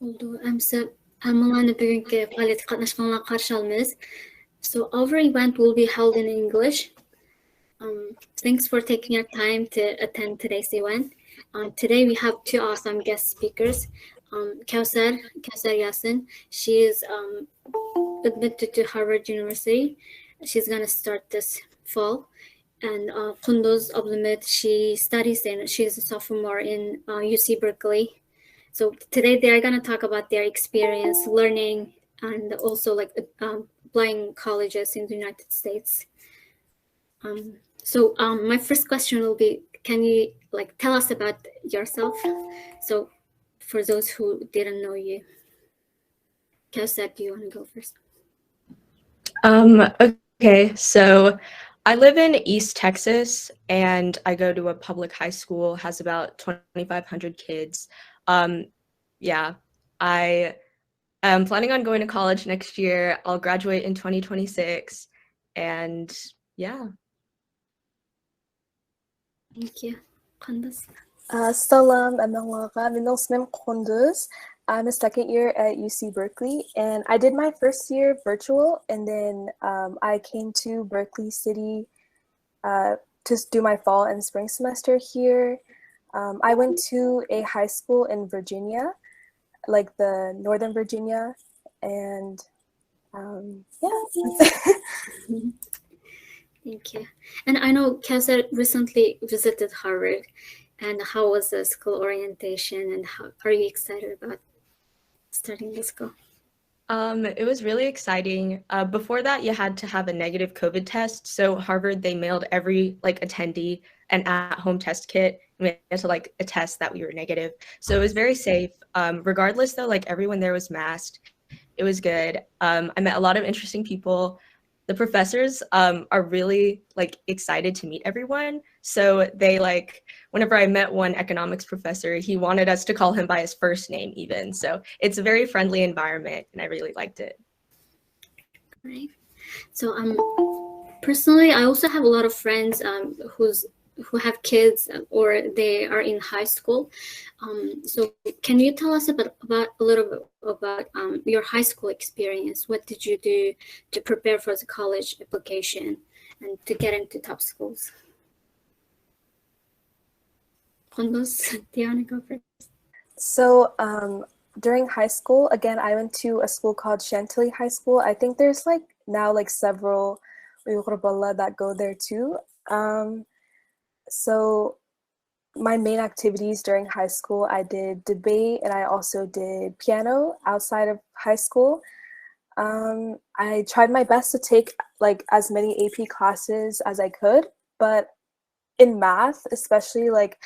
Oldu. Hammalarni bugungi faoliyatga qatnashganlarga qarshi olamiz. So our event will be held in English. Thanks for taking your time to attend today's event. Today we have two awesome guest speakers. Kausar Yasin, she is admitted to Harvard University. She's going to start this fall. And Qunduz Abdulhamid, she's a sophomore in UC Berkeley. So today they are going to talk about their experience learning and also like applying colleges in the United States. So my first question will be, can you like tell us about yourself? So for those who didn't know you, Kausar, do you want to go first? Okay, so I live in East Texas and I go to a public high school, has about 2,500 kids. Yeah, I am planning on going to college next year. I'll graduate in 2026 and yeah. Thank you. Qunduz. Salam, my name Qunduz. I'm a second year at UC Berkeley, and I did my first year virtual, and then I came to Berkeley City to do my fall and spring semester here. I went to a high school in Virginia, like the Northern Virginia, and yeah. Thank you. And I know Kausar recently visited Harvard, and how was the school orientation, and how are you excited about starting the school? It was really exciting. Before that, you had to have a negative COVID test. So Harvard, they mailed every like attendee an at-home test kit. We had to like attest that we were negative. So it was very safe. Regardless though, like everyone there was masked. It was good. I met a lot of interesting people. The professors are really like excited to meet everyone. So they like, whenever I met one economics professor, he wanted us to call him by his first name even. So it's a very friendly environment and I really liked it. Great. So personally, I also have a lot of friends who have kids or they are in high school. So can you tell us about a little bit about your high school experience? What did you do to prepare for the college application and to get into top schools? Qunduz, do you want to go first? So during high school, again, I went to a school called Chantilly High School. I think there's like now like several Uyghur that go there too. So my main activities during high school, I did debate and I also did piano outside of high school. I tried my best to take like as many AP classes as I could, but in math, especially like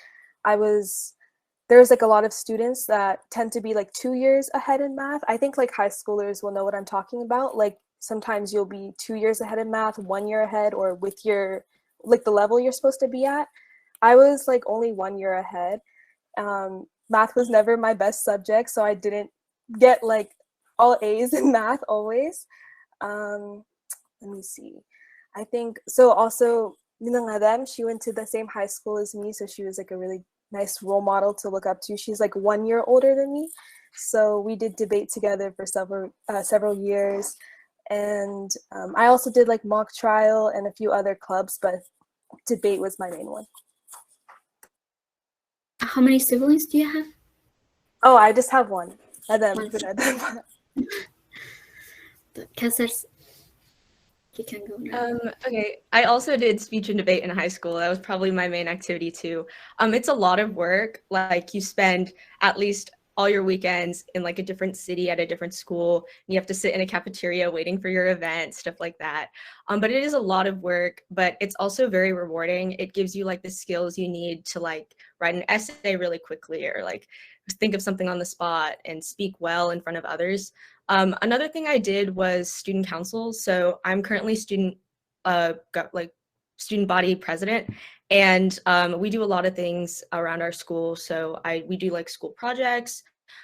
there's like a lot of students that tend to be like 2 years ahead in math. I think like high schoolers will know what I'm talking about. Like sometimes you'll be 2 years ahead in math, 1 year ahead, or with your like the level you're supposed to be at. I was like only 1 year ahead. Math was never my best subject, so I didn't get like all A's in math always. Let me see. I think so. Also, she went to the same high school as me, so she was like a really nice role model to look up to. She's like 1 year older than me, so we did debate together for several years. And I also did like mock trial and a few other clubs, but debate was my main one. How many siblings do you have? Oh, I just have one. Kausar, you can go now. Okay, I also did speech and debate in high school. That was probably my main activity too. It's a lot of work. Like you spend at least all your weekends in like a different city at a different school. And you have to sit in a cafeteria waiting for your event, stuff like that. But it is a lot of work, but it's also very rewarding. It gives you like the skills you need to like write an essay really quickly or like think of something on the spot and speak well in front of others. Another thing I did was student council. So I'm currently student body president, and we do a lot of things around our school. So we do like school projects,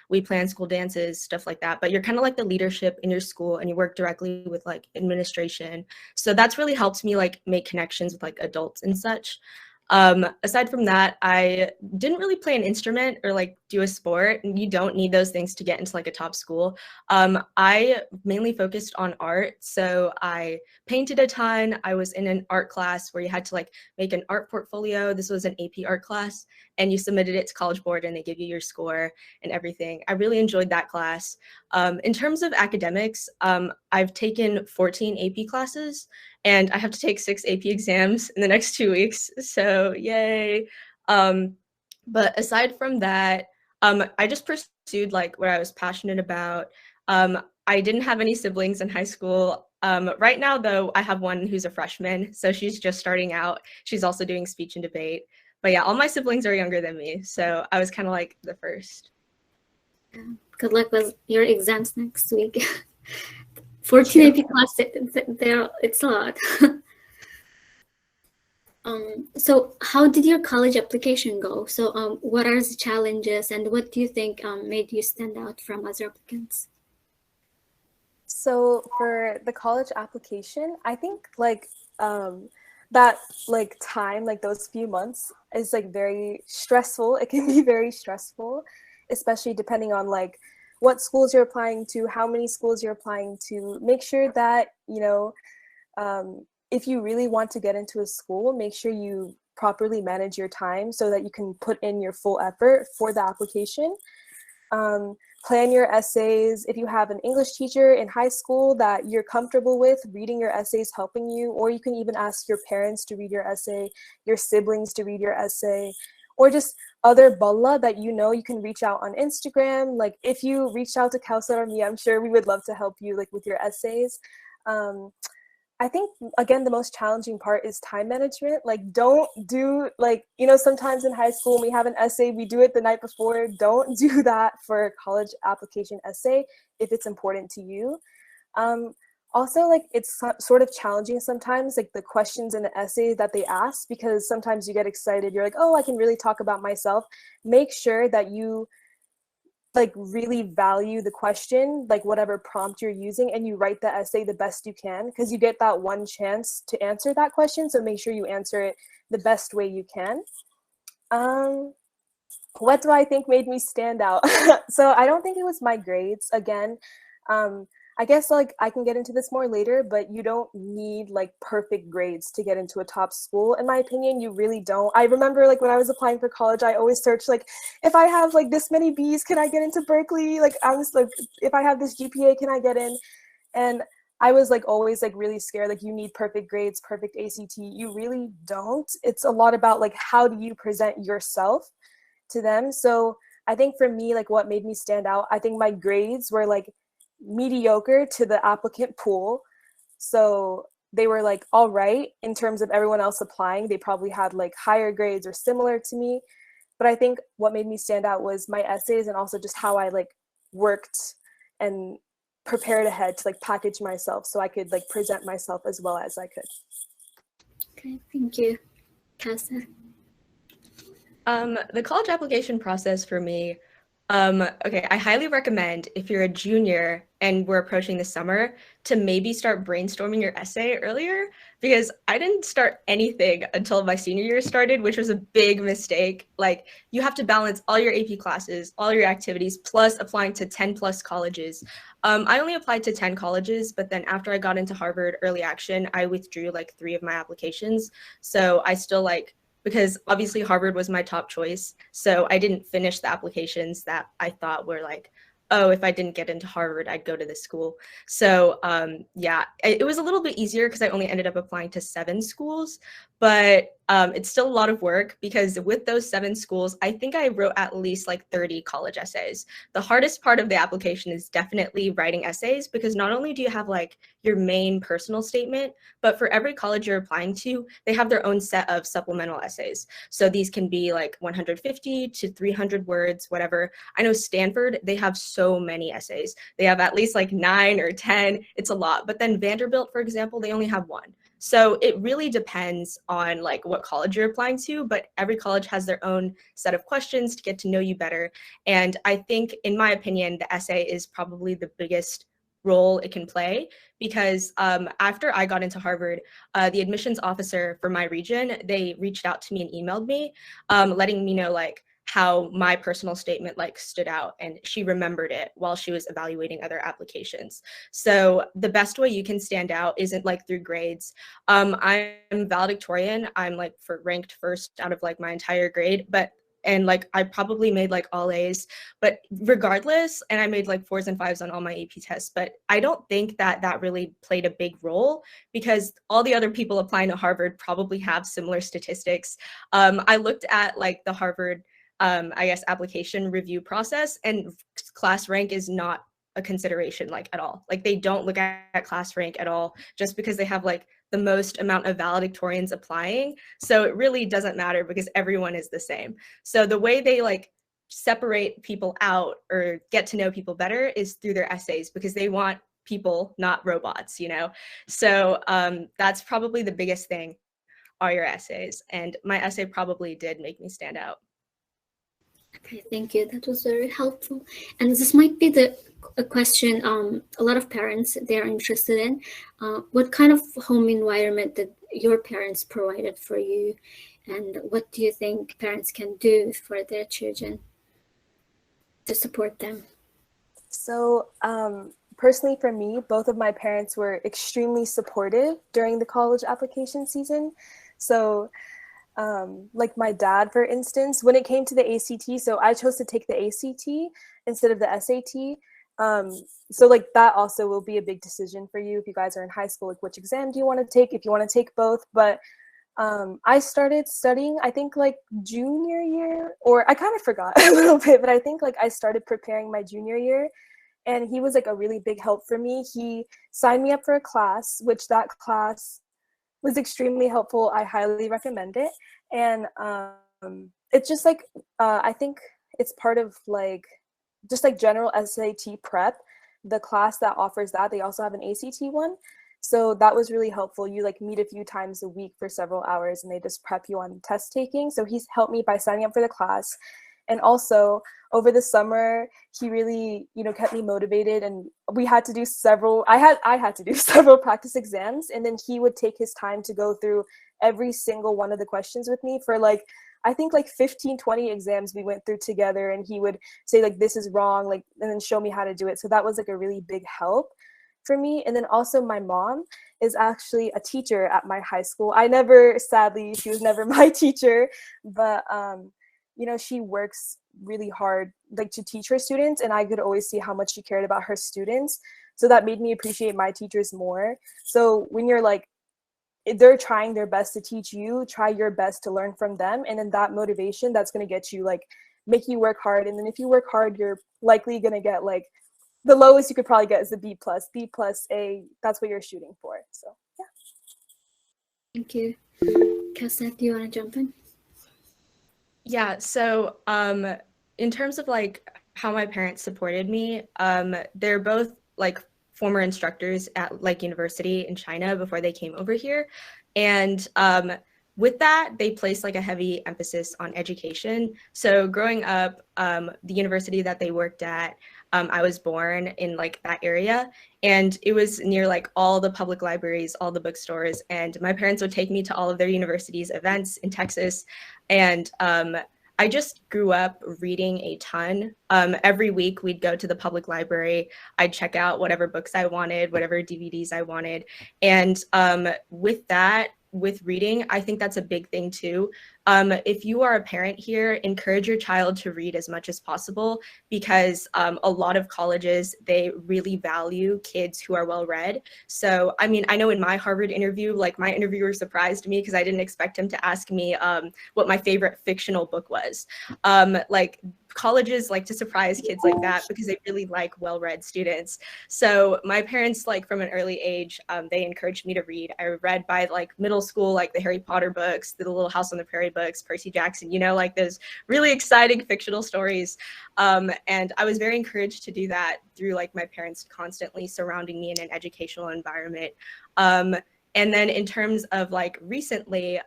we plan school dances, stuff like that. But you're kind of like the leadership in your school and you work directly with like administration. So that's really helped me like make connections with like adults and such. Aside from that, I didn't really play an instrument or like do a sport, and you don't need those things to get into like a top school. I mainly focused on art, so I painted a ton. I was in an art class where you had to like make an art portfolio. This was an AP art class, and you submitted it to College Board and they give you your score and everything. I really enjoyed that class. In terms of academics, I've taken 14 AP classes and I have to take 6 AP exams in the next 2 weeks, so yay. But aside from that, I just pursued like what I was passionate about. I didn't have any siblings in high school. Right now, though, I have one who's a freshman, so she's just starting out. She's also doing speech and debate. But yeah, all my siblings are younger than me, so I was kind of like the first. Good luck with your exams next week. 14 AP classes, it's a lot. So how did your college application go? So what are the challenges and what do you think made you stand out from other applicants? So for the college application, I think like that like time, like those few months is like very stressful. It can be very stressful, especially depending on like what schools you're applying to, how many schools you're applying to. Make sure that, you know, if you really want to get into a school, make sure you properly manage your time so that you can put in your full effort for the application. Plan your essays. If you have an English teacher in high school that you're comfortable with reading your essays, helping you, or you can even ask your parents to read your essay, your siblings to read your essay, or just other balla that you know you can reach out on Instagram. Like if you reached out to Kausar or me, I'm sure we would love to help you like with your essays. I think, again, the most challenging part is time management. Like, don't do, like, you know, sometimes in high school, when we have an essay, we do it the night before. Don't do that for a college application essay if it's important to you. Also, like, it's sort of challenging sometimes, like, the questions in the essay that they ask, because sometimes you get excited. You're like, oh, I can really talk about myself. Make sure that you like really value the question, like whatever prompt you're using, and you write the essay the best you can, because you get that one chance to answer that question. So make sure you answer it the best way you can. What do I think made me stand out? So I don't think it was my grades. Again, I guess like I can get into this more later, but you don't need like perfect grades to get into a top school. In my opinion, you really don't. I remember like when I was applying for college, I always searched like, if I have like this many B's, can I get into Berkeley? Like I was like, if I have this GPA, can I get in? And I was like always like really scared, like you need perfect grades, perfect ACT. You really don't. It's a lot about like how do you present yourself to them. So I think for me, like what made me stand out, I think my grades were like mediocre to the applicant pool. So they were like all right in terms of everyone else applying. They probably had like higher grades or similar to me. But I think what made me stand out was my essays, and also just how I like worked and prepared ahead to like package myself so I could like present myself as well as I could. Okay, thank you. Kausar? The college application process for me, okay, I highly recommend if you're a junior and we're approaching the summer to maybe start brainstorming your essay earlier, because I didn't start anything until my senior year started, which was a big mistake. Like you have to balance all your AP classes, all your activities, plus applying to 10 plus colleges. I only applied to 10 colleges, but then after I got into Harvard early action, I withdrew like 3 of my applications. So I still like, because obviously Harvard was my top choice. So I didn't finish the applications that I thought were like, oh, if I didn't get into Harvard, I'd go to this school. So yeah, it was a little bit easier because I only ended up applying to 7 schools, but it's still a lot of work, because with those 7 schools, I think I wrote at least like 30 college essays. The hardest part of the application is definitely writing essays, because not only do you have like your main personal statement, but for every college you're applying to, they have their own set of supplemental essays. So these can be like 150 to 300 words, whatever. I know Stanford, they have so many essays. They have at least like 9 or 10. It's a lot. But then Vanderbilt, for example, they only have 1. So it really depends on like what college you're applying to, but every college has their own set of questions to get to know you better. And I think, in my opinion, the essay is probably the biggest role it can play, because after I got into Harvard, the admissions officer for my region, they reached out to me and emailed me, letting me know like how my personal statement like stood out, and she remembered it while she was evaluating other applications. So the best way you can stand out isn't like through grades. I'm valedictorian. I'm like ranked first out of like my entire grade, and like I probably made like all A's, but regardless, and I made like 4s and 5s on all my AP tests, but I don't think that really played a big role, because all the other people applying to Harvard probably have similar statistics. I looked at like the Harvard, I guess, application review process, and class rank is not a consideration like at all. Like they don't look at class rank at all, just because they have like the most amount of valedictorians applying. So it really doesn't matter because everyone is the same. So the way they like separate people out or get to know people better is through their essays, because they want people, not robots, you know? So that's probably the biggest thing, are your essays. And my essay probably did make me stand out. Okay, thank you. That was very helpful. And this might be a question a lot of parents, they're interested in. What kind of home environment did your parents provided for you? And what do you think parents can do for their children to support them? So personally for me, both of my parents were extremely supportive during the college application season. So like my dad, for instance, when it came to the ACT, so I chose to take the ACT instead of the SAT. So like that also will be a big decision for you if you guys are in high school, like which exam do you want to take, if you want to take both. But I started studying, I think like junior year, or I kind of forgot a little bit, but I think like I started preparing my junior year, and he was like a really big help for me. He signed me up for a class, which that class was extremely helpful. I highly recommend it. And it's just like, I think it's part of like, just like general SAT prep, the class that offers that, they also have an ACT one. So that was really helpful. You like meet a few times a week for several hours, and they just prep you on test taking. So he's helped me by signing up for the class. And also over the summer, he really, you know, kept me motivated, and we had to do several, I had to do several practice exams, and then he would take his time to go through every single one of the questions with me for like, I think like 15, 20 exams we went through together, and he would say like, this is wrong, like, and then show me how to do it. So that was like a really big help for me. And then also my mom is actually a teacher at my high school. Sadly, she was never my teacher, but you know, she works really hard like to teach her students, and I could always see how much she cared about her students. So that made me appreciate my teachers more. So when you're like, they're trying their best to teach you, try your best to learn from them. And then that motivation, that's going to get you like, make you work hard. And then if you work hard, you're likely going to get like, the lowest you could probably get is a B+, A, that's what you're shooting for. So yeah. Thank you. Cassette, do you want to jump in? Yeah, so in terms of like how my parents supported me, they're both like former instructors at like university in China before they came over here. And with that, they placed like a heavy emphasis on education. So growing up, the university that they worked at, I was born in like that area, and it was near like all the public libraries, all the bookstores, and my parents would take me to all of their university's events in Texas. And I just grew up reading a ton. Every week we'd go to the public library. I'd check out whatever books I wanted, whatever DVDs I wanted. And with that, with reading, I think that's a big thing too. If you are a parent here, encourage your child to read as much as possible, because a lot of colleges, they really value kids who are well read. So, I mean, I know in my Harvard interview, like my interviewer surprised me because I didn't expect him to ask me what my favorite fictional book was. Like colleges like to surprise kids like that because they really like well-read students. So my parents, like from an early age, they encouraged me to read. I read by like middle school, like the Harry Potter books, the Little House on the Prairie books, Percy Jackson, you know, like those really exciting fictional stories. And I was very encouraged to do that through like my parents constantly surrounding me in an educational environment. And then in terms of like recently,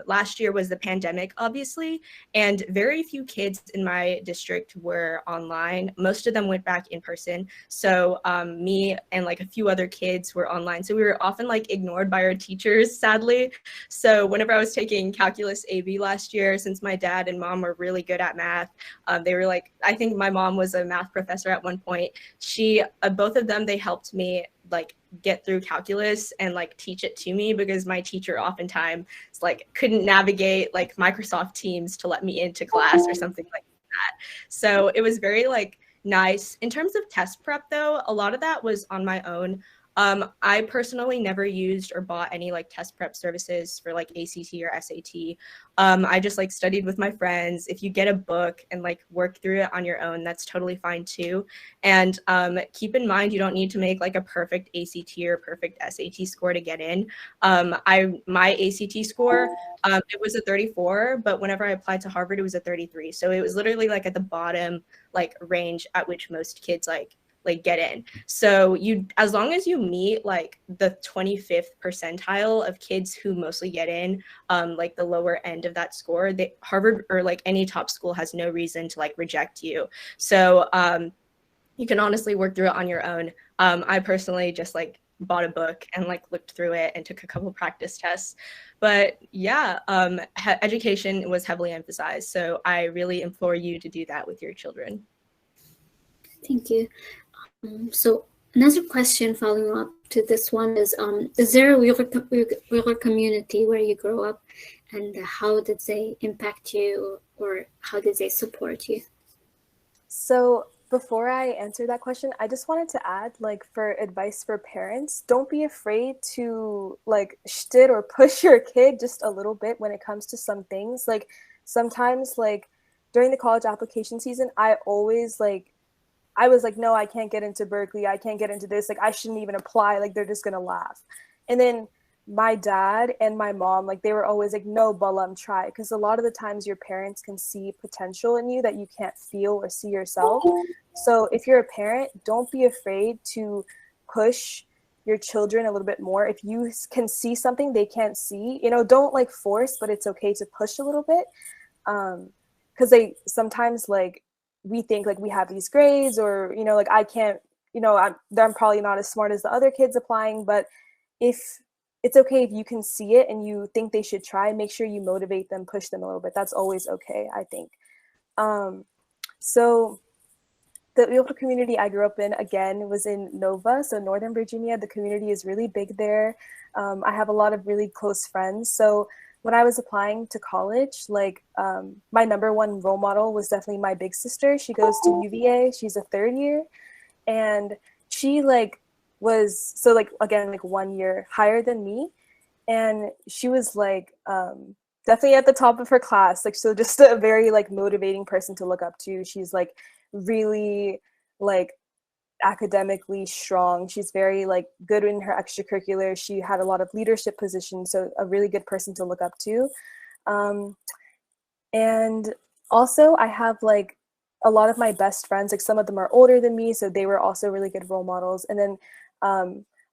last year was the pandemic, obviously, and very few kids in my district were online. Most of them went back in person. So me and like a few other kids were online. So we were often like ignored by our teachers, sadly. So whenever I was taking calculus AB last year, since my dad and mom were really good at math, they were like, I think my mom was a math professor at one point. Both of them, they helped me like get through calculus and like teach it to me, because my teacher oftentimes like couldn't navigate like Microsoft Teams to let me into class or something like that. So it was very like nice. In terms of test prep though, a lot of that was on my own. I personally never used or bought any like test prep services for like ACT or SAT. I just like studied with my friends. If you get a book and like work through it on your own, that's totally fine too. And keep in mind, you don't need to make like a perfect ACT or perfect SAT score to get in. My ACT score, it was a 34, but whenever I applied to Harvard, it was a 33. So it was literally like at the bottom like range at which most kids like get in. So as long as you meet like the 25th percentile of kids who mostly get in, like the lower end of that score, Harvard or like any top school has no reason to like reject you. So you can honestly work through it on your own. I personally just like bought a book and like looked through it and took a couple practice tests. But yeah, education was heavily emphasized. So I really implore you to do that with your children. Thank you. So another question following up to this one is there a Uyghur community where you grow up, and how did they impact you, or how did they support you? So before I answer that question, I just wanted to add, like, for advice for parents, don't be afraid to like shtit or push your kid just a little bit when it comes to some things. Like sometimes like during the college application season, I was like, no, I can't get into Berkeley. I can't get into this. Like, I shouldn't even apply. Like, they're just going to laugh. And then my dad and my mom, like, they were always like, no, Balam, try. Because a lot of the times your parents can see potential in you that you can't feel or see yourself. So if you're a parent, don't be afraid to push your children a little bit more. If you can see something they can't see, don't like force, but it's okay to push a little bit. Because they sometimes like, we think like we have these grades, or like I can't, I'm probably not as smart as the other kids applying, but if it's okay if you can see it and you think they should try, make sure you motivate them, push them a little bit. That's always okay, I think. So the Uyghur community I grew up in, again, was in Nova, so Northern Virginia. The community is really big there. I have a lot of really close friends. So when I was applying to college, like my number one role model was definitely my big sister. She goes to UVA. She's a third year, and she like was again like 1 year higher than me, and she was like definitely at the top of her class. Like, so just a very like motivating person to look up to. She's like really like academically strong. She's very like good in her extracurricular. She had a lot of leadership positions, so a really good person to look up to. And also I have like a lot of my best friends, like some of them are older than me, so they were also really good role models. And then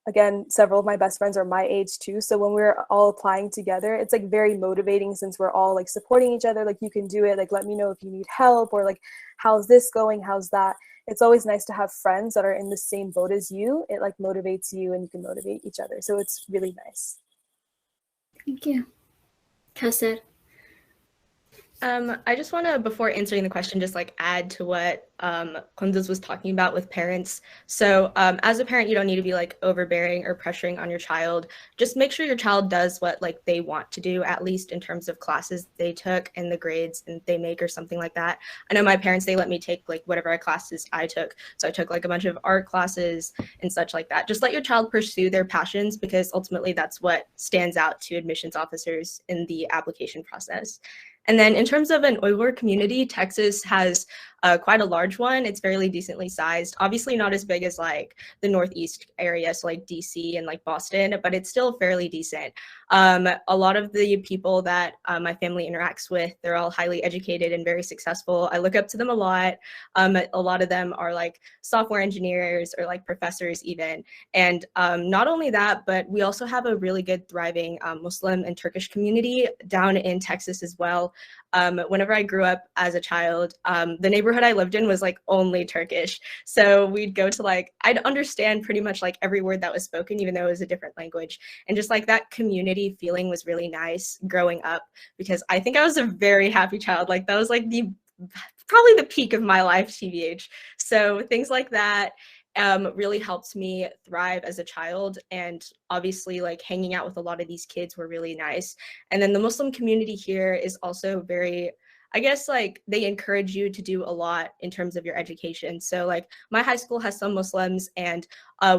again, several of my best friends are my age too, so when we're all applying together, it's like very motivating, since we're all like supporting each other. Like, you can do it, like let me know if you need help, or like how's this going, how's that. It's always nice to have friends that are in the same boat as you. It like motivates you, and you can motivate each other. So it's really nice. Thank you. Kausar. I just want to, before answering the question, just like add to what Qandaq was talking about with parents. So as a parent, you don't need to be like overbearing or pressuring on your child. Just make sure your child does what like they want to do, at least in terms of classes they took and the grades and they make or something like that. I know my parents, they let me take like whatever classes I took. So I took like a bunch of art classes and such like that. Just let your child pursue their passions, because ultimately that's what stands out to admissions officers in the application process. And then in terms of an Uyghur community, Texas has quite a large one. It's fairly decently sized. Obviously not as big as like the Northeast area, so like DC and like Boston, but it's still fairly decent. A lot of the people that my family interacts with, they're all highly educated and very successful. I look up to them a lot. A lot of them are like software engineers or like professors even. And not only that, but we also have a really good thriving Muslim and Turkish community down in Texas as well. Whenever I grew up as a child, the neighborhood I lived in was like only Turkish. So we'd go to like, I'd understand pretty much like every word that was spoken, even though it was a different language. And just like that community feeling was really nice growing up, because I think I was a very happy child. Like that was like probably the peak of my life, TBH. So things like that really helped me thrive as a child, and obviously like hanging out with a lot of these kids were really nice. And then the Muslim community here is also very, I guess like they encourage you to do a lot in terms of your education. So like my high school has some Muslims, and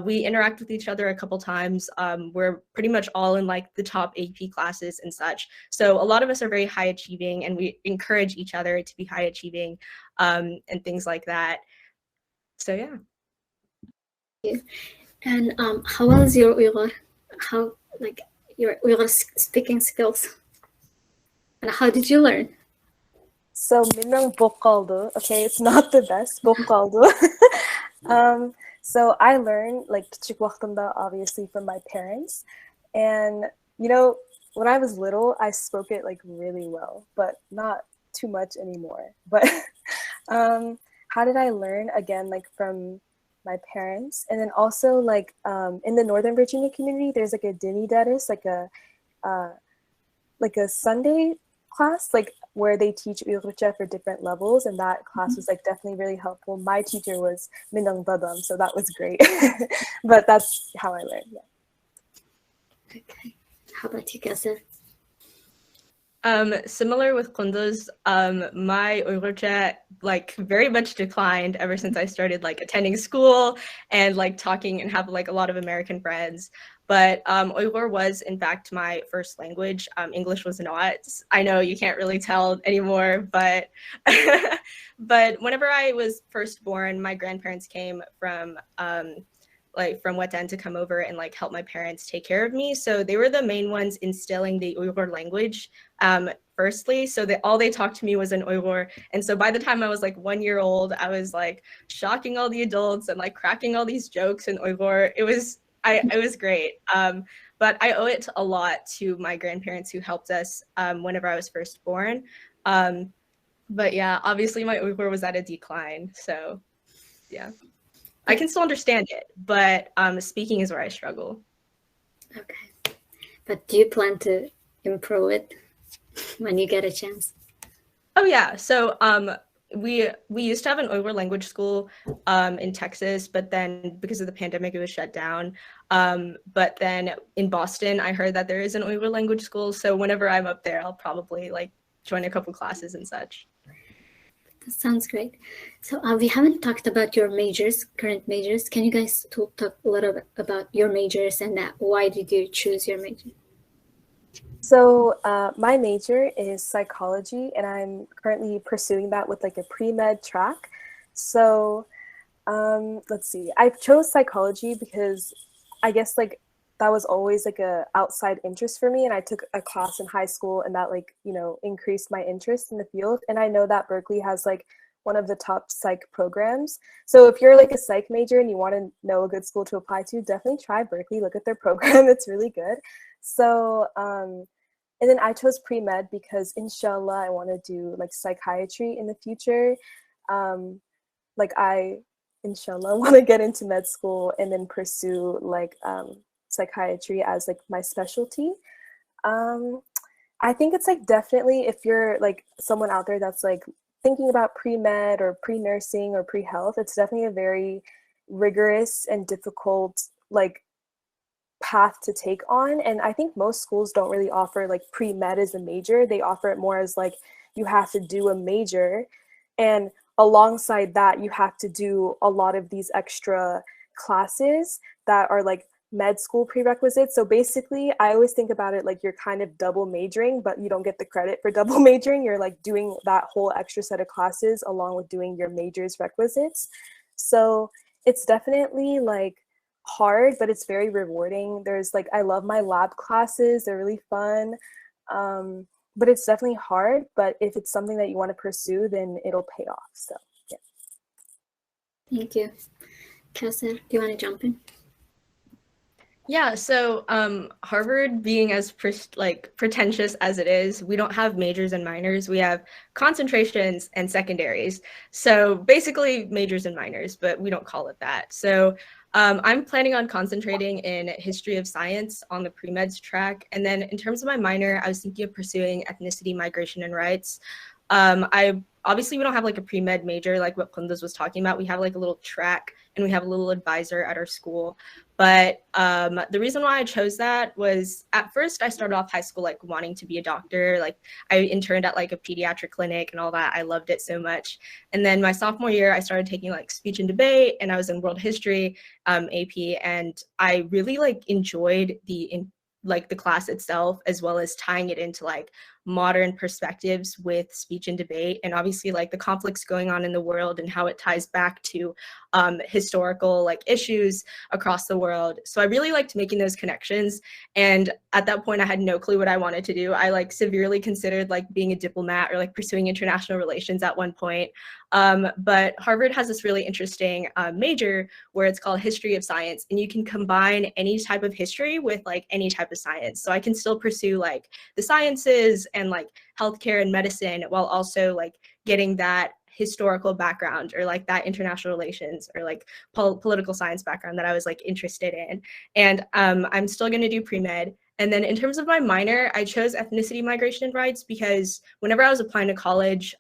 we interact with each other a couple times. We're pretty much all in like the top AP classes and such. So a lot of us are very high achieving, and we encourage each other to be high achieving and things like that. So yeah. And how well is your Uyghur? How like your Uyghur speaking skills? And how did you learn? So minang bokaldu. Okay, it's not the best bokaldu. So I learned like küçük vaxtımda obviously from my parents, and you know when I was little I spoke it like really well, but not too much anymore. But how did I learn? Again, like from my parents, and then also like in the Northern Virginia community there's like a dini daris, like a Sunday class like where they teach Uygurcha for different levels, and that class was like definitely really helpful. My teacher was Minang Dadam, so that was great. But that's how I learned. Yeah. Okay, how about you, Kasa? Similar with Kunda's, my Uygurcha like very much declined ever since I started like attending school and like talking and have like a lot of American friends. But Uyghur was in fact my first language. English was not. I know you can't really tell anymore, but but whenever I was first born, my grandparents came from Wetan to come over and like help my parents take care of me. So they were the main ones instilling the Uyghur language firstly. So all they talked to me was in Uyghur. And so by the time I was like 1 year old, I was like shocking all the adults and like cracking all these jokes in Uyghur. It was great. But I owe it a lot to my grandparents who helped us whenever I was first born. But yeah, obviously my Uyghur was at a decline. So yeah. I can still understand it, but speaking is where I struggle. Okay. But do you plan to improve it when you get a chance? Oh yeah. So we used to have an Uyghur language school in Texas, but then because of the pandemic, it was shut down. But then in Boston, I heard that there is an Uyghur language school. So whenever I'm up there, I'll probably like join a couple classes and such. That sounds great. So we haven't talked about your majors, current majors. Can you guys talk a little bit about your majors and why did you choose your major? So my major is psychology, and I'm currently pursuing that with like a pre-med track. So let's see, I chose psychology because I guess like that was always like a outside interest for me, and I took a class in high school and that like, you know, increased my interest in the field. And I know that Berkeley has like one of the top psych programs. So if you're like a psych major and you want to know a good school to apply to, definitely try Berkeley, look at their program, it's really good. So and then I chose pre-med because inshallah I want to do like psychiatry in the future. Like I inshallah want to get into med school and then pursue like psychiatry as like my specialty. I think it's like definitely if you're like someone out there that's like thinking about pre-med or pre-nursing or pre-health, it's definitely a very rigorous and difficult like path to take on. And I think most schools don't really offer like pre-med as a major. They offer it more as like you have to do a major, and alongside that you have to do a lot of these extra classes that are like med school prerequisites. So basically, I always think about it like you're kind of double majoring, but you don't get the credit for double majoring. You're like doing that whole extra set of classes along with doing your major's requisites. So it's definitely like hard, but it's very rewarding. There's like, I love my lab classes. They're really fun. But it's definitely hard, but if it's something that you want to pursue, then it'll pay off. So yeah. Thank you. Kelsey, do you want to jump in? Yeah, so Harvard, being as pretentious as it is, we don't have majors and minors. We have concentrations and secondaries. So basically majors and minors, but we don't call it that. So I'm planning on concentrating in history of science on the pre-meds track. And then in terms of my minor, I was thinking of pursuing ethnicity, migration, and rights. Obviously, we don't have like a pre-med major like what Qandaq was talking about. We have like a little track and we have a little advisor at our school. But the reason why I chose that was at first I started off high school like wanting to be a doctor. Like I interned at like a pediatric clinic and all that. I loved it so much. And then my sophomore year, I started taking like speech and debate, and I was in world history AP, and I really like enjoyed the class itself, as well as tying it into like modern perspectives with speech and debate, and obviously like the conflicts going on in the world and how it ties back to historical like issues across the world. So I really liked making those connections. And at that point I had no clue what I wanted to do. I like severely considered like being a diplomat or like pursuing international relations at one point. But Harvard has this really interesting major where it's called history of science, and you can combine any type of history with like any type of science. So I can still pursue like the sciences and like healthcare and medicine while also like getting that historical background or like that international relations or like political science background that I was like interested in. And I'm still going to do pre-med. And then in terms of my minor, I chose ethnicity, migration, and rights because whenever I was applying to college,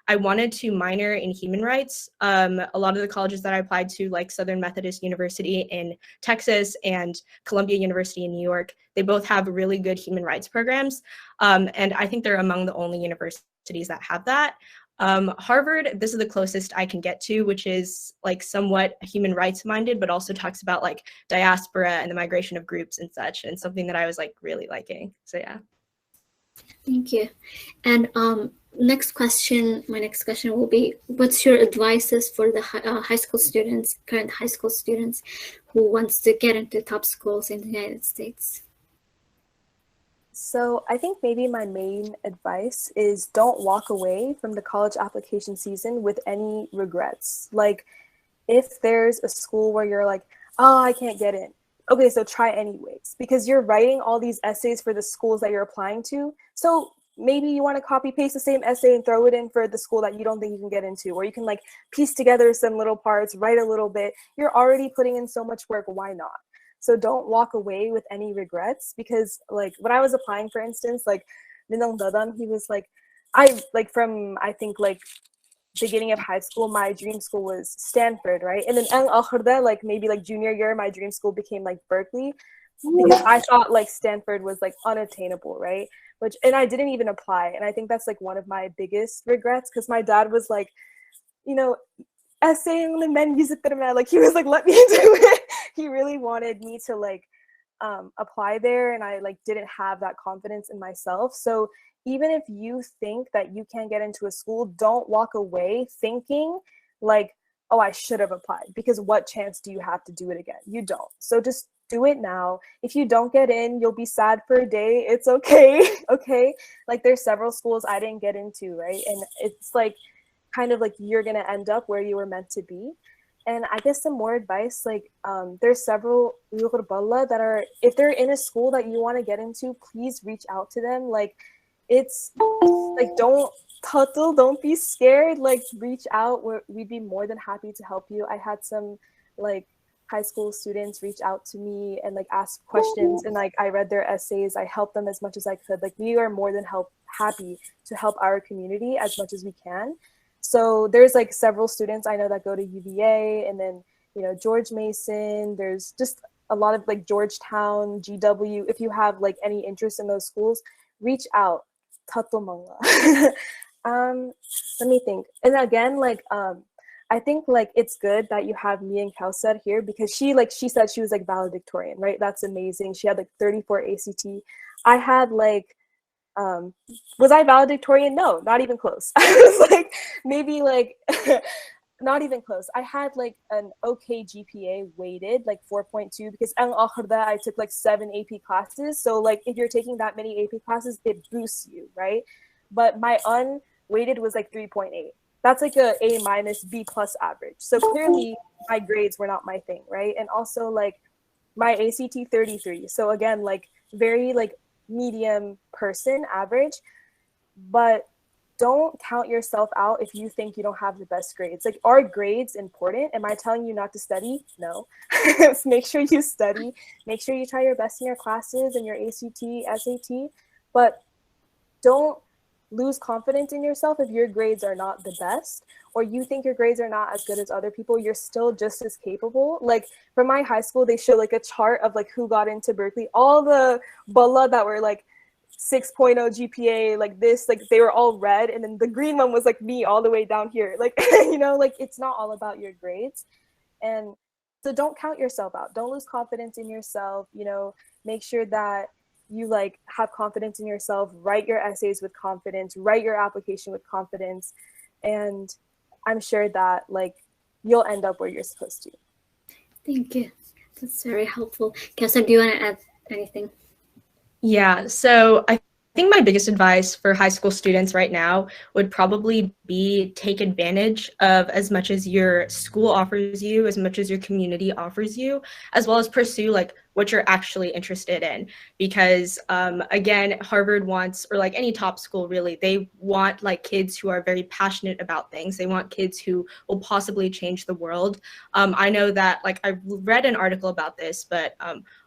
I wanted to minor in human rights. A lot of the colleges that I applied to, like Southern Methodist University in Texas and Columbia University in New York, they both have really good human rights programs. And I think they're among the only universities that have that. Harvard, this is the closest I can get to, which is like somewhat human rights minded, but also talks about like diaspora and the migration of groups and such, and something that I was like really liking. So yeah. Thank you. And my next question will be, what's your advices for the high school students, current high school students who wants to get into top schools in the United States? So I think maybe my main advice is don't walk away from the college application season with any regrets. Like if there's a school where you're like, oh, I can't get in. Okay, so try anyways, because you're writing all these essays for the schools that you're applying to. So maybe you want to copy paste the same essay and throw it in for the school that you don't think you can get into, or you can like piece together some little parts, write a little bbit. You're already putting in so much work. Why not? So don't walk away with any regrets, because like when I was applying, for instance, like Minong Dadam, he was like, I think like beginning of high school, my dream school was Stanford, right? And then like maybe like junior year, my dream school became like Berkeley, because I thought like Stanford was like unattainable, right? And I didn't even apply. And I think that's like one of my biggest regrets, because my dad was like, you know, essaying the men music, like he was like, let me do it. He really wanted me to like apply there, and I like didn't have that confidence in myself. So even if you think that you can't get into a school, don't walk away thinking like, oh, I should have applied, because what chance do you have to do it again? You don't. So just do it now. If you don't get in, you'll be sad for a day. It's okay. Okay. Like there's several schools I didn't get into, right? And it's like kind of like you're going to end up where you were meant to be. And I guess some more advice, like there's several Uyghur Balla that are, if they're in a school that you want to get into, please reach out to them. Like it's like, don't be scared, like reach out. We'd be more than happy to help you. I had some like high school students reach out to me and like ask questions, and like I read their essays. I helped them as much as I could. Like we are more than happy to help our community as much as we can. So there's like several students I know that go to UVA, and then, you know, George Mason, there's just a lot of like Georgetown, GW. If you have like any interest in those schools, reach out. Let me think. And again, like I think like it's good that you have me and Kausar here because she said she was like valedictorian, right? That's amazing. She had like 34 ACT. I had like was I valedictorian? No, not even close. I was like maybe like not even close. I had like an okay GPA weighted like 4.2 because I took like 7 AP classes. So like if you're taking that many AP classes, it boosts you, right? But my unweighted was like 3.8. That's like a A- B+ average. So clearly my grades were not my thing, right? And also like my ACT 33. So again, like very like medium person average, but don't count yourself out if you think you don't have the best grades. Like, are grades important? Am I telling you not to study? No. Make sure you study. Make sure you try your best in your classes and your ACT, SAT, but don't lose confidence in yourself if your grades are not the best or you think your grades are not as good as other people. You're still just as capable. Like for my high school, they show like a chart of like who got into Berkeley. All the bala that were like 6.0 GPA, like this, like they were all red, and then the green one was like me all the way down here. Like you know, like it's not all about your grades. And so don't count yourself out. Don't lose confidence in yourself. You know, make sure that you like have confidence in yourself, write your essays with confidence, write your application with confidence, and I'm sure that like you'll end up where you're supposed to. Thank you. That's very helpful. Kessa, do you want to add anything? Yeah, so I think my biggest advice for high school students right now would probably be take advantage of as much as your school offers you, as much as your community offers you, as well as pursue like what you're actually interested in. Because again, Harvard wants, or like any top school really, they want like kids who are very passionate about things. They want kids who will possibly change the world. I know that like I read an article about this, but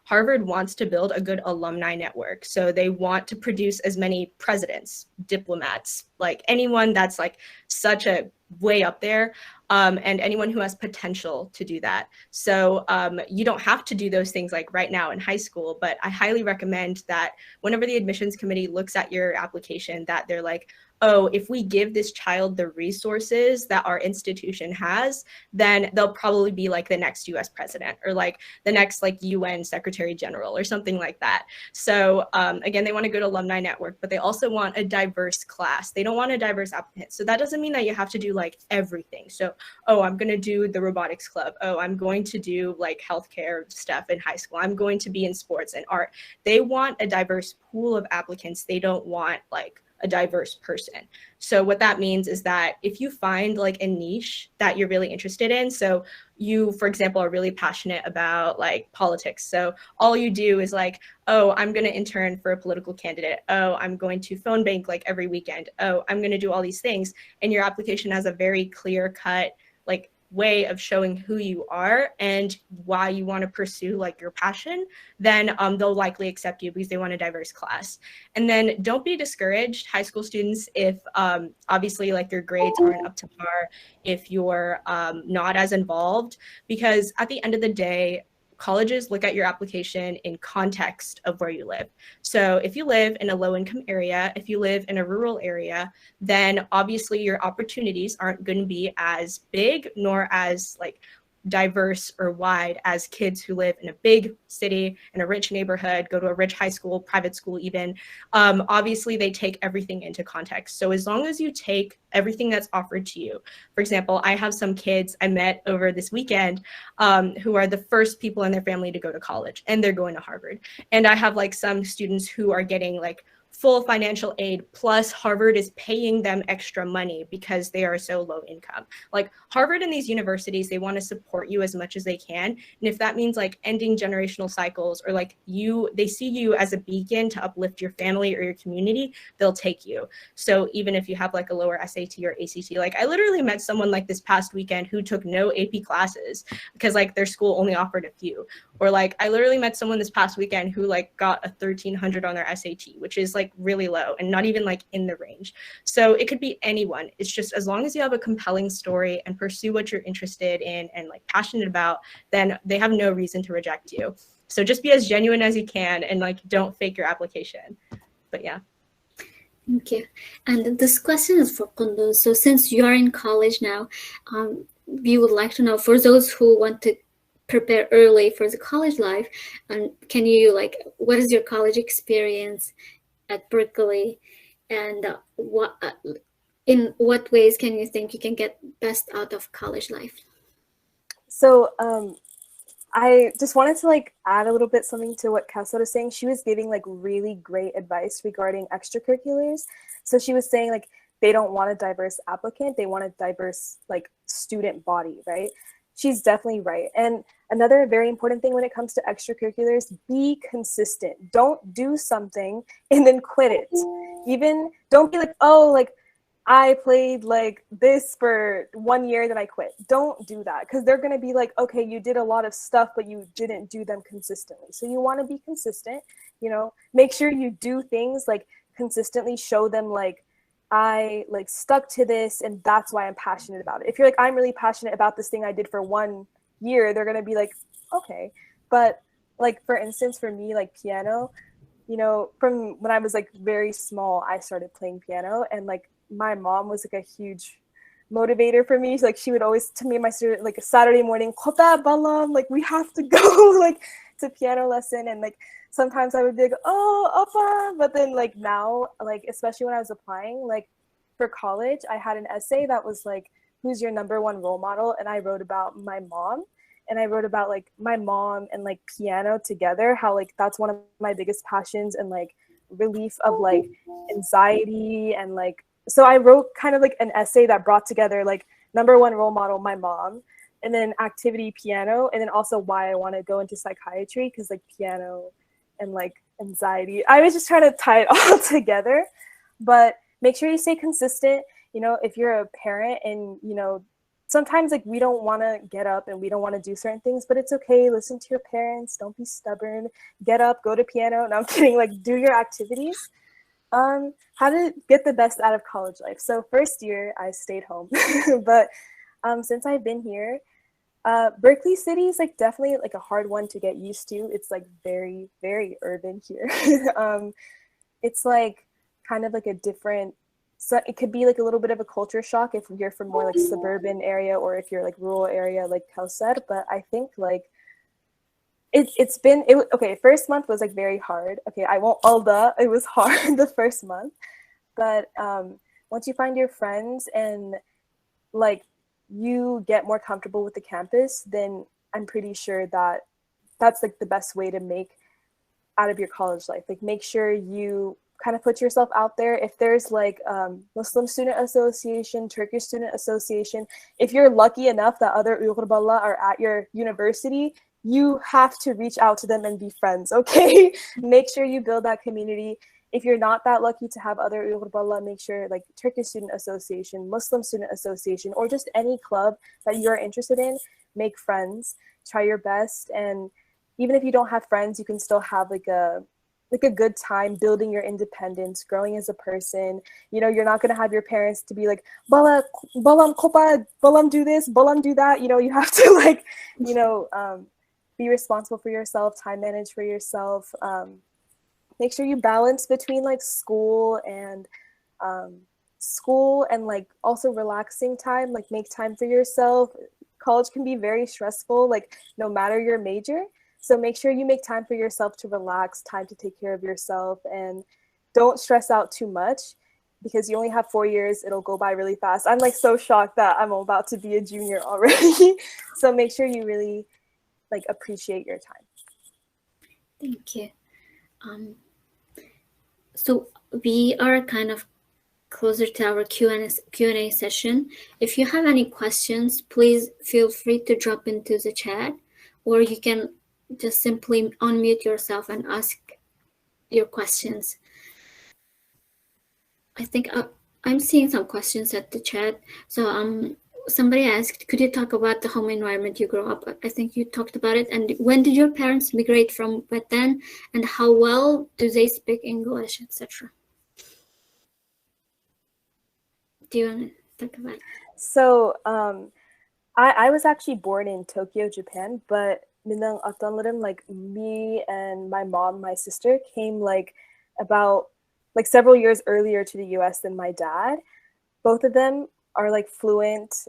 Harvard wants to build a good alumni network. So they want to produce as many presidents, diplomats, like anyone that's like such a way up there, and anyone who has potential to do that. So you don't have to do those things like right now in high school, but I highly recommend that whenever the admissions committee looks at your application, that they're like, oh, if we give this child the resources that our institution has, then they'll probably be like the next US president or like the next like UN Secretary General or something like that. So again, they want a good alumni network, but they also want a diverse class. They don't want a diverse applicant. So that doesn't mean that you have to do like everything. So, oh, I'm going to do the robotics club. Oh, I'm going to do like healthcare stuff in high school. I'm going to be in sports and art. They want a diverse pool of applicants. They don't want like a diverse person. So what that means is that if you find like a niche that you're really interested in, so you, for example, are really passionate about like politics. So all you do is like, oh, I'm going to intern for a political candidate. Oh, I'm going to phone bank like every weekend. Oh, I'm going to do all these things. And your application has a very clear cut like way of showing who you are and why you want to pursue like your passion, then they'll likely accept you because they want a diverse class. And then don't be discouraged, high school students, if obviously like your grades aren't up to par, if you're not as involved, because at the end of the day, colleges look at your application in context of where you live. So if you live in a low-income area, if you live in a rural area, then obviously your opportunities aren't going to be as big nor as like diverse or wide as kids who live in a big city, in a rich neighborhood, go to a rich high school, private school even. Obviously, they take everything into context. So as long as you take everything that's offered to you, for example, I have some kids I met over this weekend who are the first people in their family to go to college, and they're going to Harvard. And I have like some students who are getting like full financial aid, plus Harvard is paying them extra money because they are so low income. Like Harvard and these universities, they want to support you as much as they can. And if that means like ending generational cycles or like they see you as a beacon to uplift your family or your community, they'll take you. So even if you have like a lower SAT or ACT, like I literally met someone like this past weekend who took no AP classes because like their school only offered a few. Or like I literally met someone this past weekend who like got a 1300 on their SAT, which is like really low and not even like in the range. So it could be anyone. It's just as long as you have a compelling story and pursue what you're interested in and like passionate about, then they have no reason to reject you. So just be as genuine as you can and like don't fake your application. But yeah. Thank you. And this question is for Qunduz. So since you are in college now, we would like to know, for those who want to prepare early for the college life, and can you what is your college experience at Berkeley, and in what ways can you think you can get best out of college life? So I just wanted to add a little bit something to what Kelsey was saying. She was giving really great advice regarding extracurriculars. So she was saying they don't want a diverse applicant, they want a diverse student body, right? She's definitely right. And another very important thing when it comes to extracurriculars, be consistent. Don't do something and then quit it. Even don't be I played this for 1 year, then I quit. Don't do that, because they're going to be okay, you did a lot of stuff, but you didn't do them consistently. So you want to be consistent, make sure you do things consistently, show them I stuck to this and that's why I'm passionate about it. If you're I'm really passionate about this thing I did for 1 year, they're going to be okay. But for instance, for me, piano, from when I was very small, I started playing piano, and my mom was a huge motivator for me. She would always tell me and my sister a Saturday morning, "Kota balam, we have to go to piano lesson." And sometimes I would be "Oh, Appa," but then now, especially when I was applying for college, I had an essay that was who's your number one role model, and I wrote about my mom. And I wrote about my mom and piano together, how that's one of my biggest passions, and relief of anxiety, and so I wrote kind of an essay that brought together number one role model, my mom, and then activity, piano, and then also why I want to go into psychiatry, because piano and anxiety. I was just trying to tie it all together. But make sure you stay consistent. If you're a parent and sometimes we don't want to get up and we don't want to do certain things, but it's okay. Listen to your parents. Don't be stubborn. Get up, go to piano. No, I'm kidding. Do your activities. How to get the best out of college life. So first year I stayed home, but since I've been here, Berkeley City is definitely a hard one to get used to. It's very, very urban here. It's kind of a different, so it could be a little bit of a culture shock if you're from more suburban area, or if you're rural area like Kel said. But I think it's been okay. First month was very hard. Okay, I won't it was hard the first month, but once you find your friends and you get more comfortable with the campus, then I'm pretty sure that that's the best way to make out of your college life. Make sure you kind of put yourself out there. If there's Muslim Student Association, Turkish Student Association, if you're lucky enough that other Uyghur Balla are at your university, you have to reach out to them and be friends, okay? Make sure you build that community. If you're not that lucky to have other Uyghur Balla, make sure Turkish Student Association, Muslim Student Association, or just any club that you're interested in, make friends, try your best. And even if you don't have friends, you can still have a good time building your independence, growing as a person. You're not going to have your parents to be Bala, balam kopa, balam do this, balam do that. You have to be responsible for yourself, time manage for yourself. Make sure you balance between school and also relaxing time. Make time for yourself. College can be very stressful, no matter your major. So make sure you make time for yourself to relax, time to take care of yourself, and don't stress out too much, because you only have 4 years. It'll go by really fast. I'm so shocked that I'm about to be a junior already. So make sure you really appreciate your time. Thank you. So we are kind of closer to our Q&A session. If you have any questions, please feel free to drop into the chat, or you can just simply unmute yourself and ask your questions. I think I'm seeing some questions at the chat. So somebody asked, could you talk about the home environment you grew up? I think you talked about it. And when did your parents migrate from Bataan, and how well do they speak English, etc.? Do you want to talk about it? So I was actually born in Tokyo, Japan, but Minang Atanlarim, me and my mom, my sister, came about several years earlier to the US than my dad. Both of them are fluent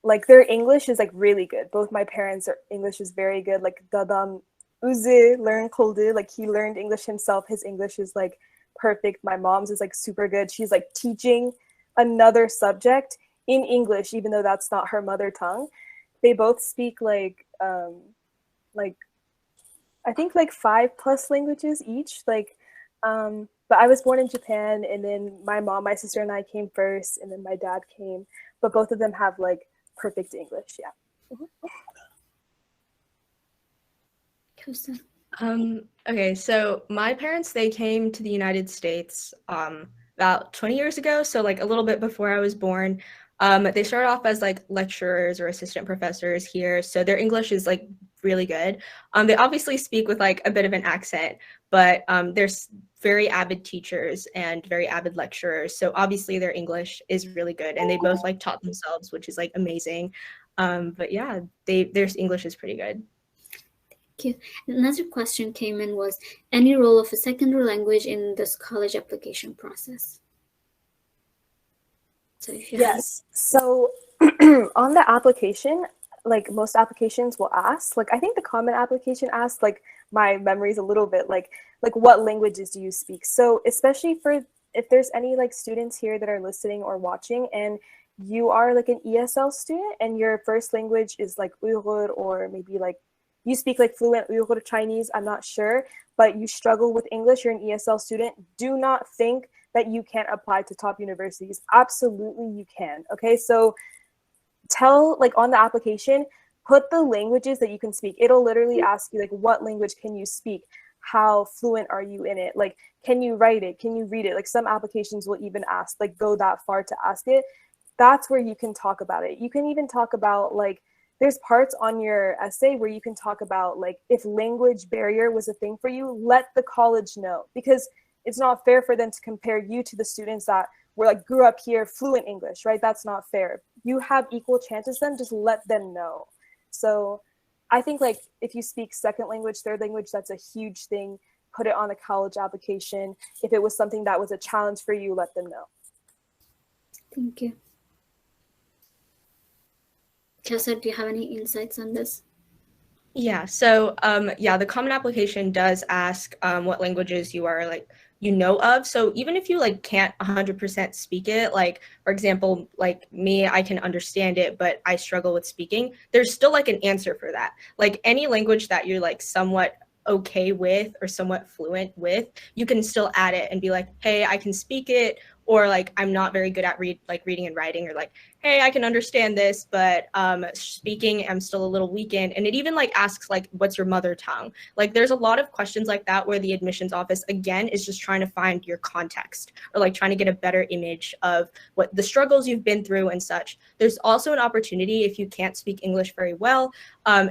like their English is like really good. Both my parents' English is very good. Like dadam uzi learn koldu, like he learned English himself. His English is like perfect. My mom's is like super good. She's like teaching another subject in English, even though that's not her mother tongue. They both speak like I think like 5+ languages each. Like, but I was born in Japan, and then my mom, my sister, and I came first, and then my dad came. But both of them have like perfect English. Yeah. Okay, so my parents, they came to the United States about 20 years ago, so like a little bit before I was born. They started off as like lecturers or assistant professors here, so their English is like really good. They obviously speak with like a bit of an accent, but they're very avid teachers and very avid lecturers, so obviously their English is really good, and they both like taught themselves, which is like amazing. But yeah, their English is pretty good. Thank you. Another question came in was, any role of a secondary language in this college application process? So if you yes. So on the application, like most applications will ask, like I think the common application asks, like my memory's a little bit like what languages do you speak? So especially for if there's any like students here that are listening or watching and you are like an ESL student and your first language is like Uyghur, or maybe like you speak like fluent Uyghur Chinese, I'm not sure, but you struggle with English, you're an ESL student, do not think that you can't apply to top universities. Absolutely you can, okay? So tell, like on the application, put the languages that you can speak. It'll literally ask you like, what language can you speak? How fluent are you in it? Like, can you write it? Can you read it? Like some applications will even ask, like go that far to ask it. That's where you can talk about it. You can even talk about like, there's parts on your essay where you can talk about like if language barrier was a thing for you, let the college know, because it's not fair for them to compare you to the students that were like grew up here fluent English, right? That's not fair. You have equal chances then, just let them know. So I think like if you speak second language, third language, that's a huge thing. Put it on a college application. If it was something that was a challenge for you, let them know. Thank you. Kelsey, do you have any insights on this? Yeah, so yeah, the common application does ask what languages you are like you know of. So even if you like can't 100% speak it, like for example, like me, I can understand it, but I struggle with speaking, there's still like an answer for that. Like any language that you're like somewhat okay with or somewhat fluent with, you can still add it and be like, hey, I can speak it, or like I'm not very good at reading and writing, or like, hey, I can understand this, but speaking I'm still a little weakened. And it even like asks like, what's your mother tongue? Like there's a lot of questions like that where the admissions office again is just trying to find your context, or like trying to get a better image of what the struggles you've been through and such. There's also an opportunity, if you can't speak English very well,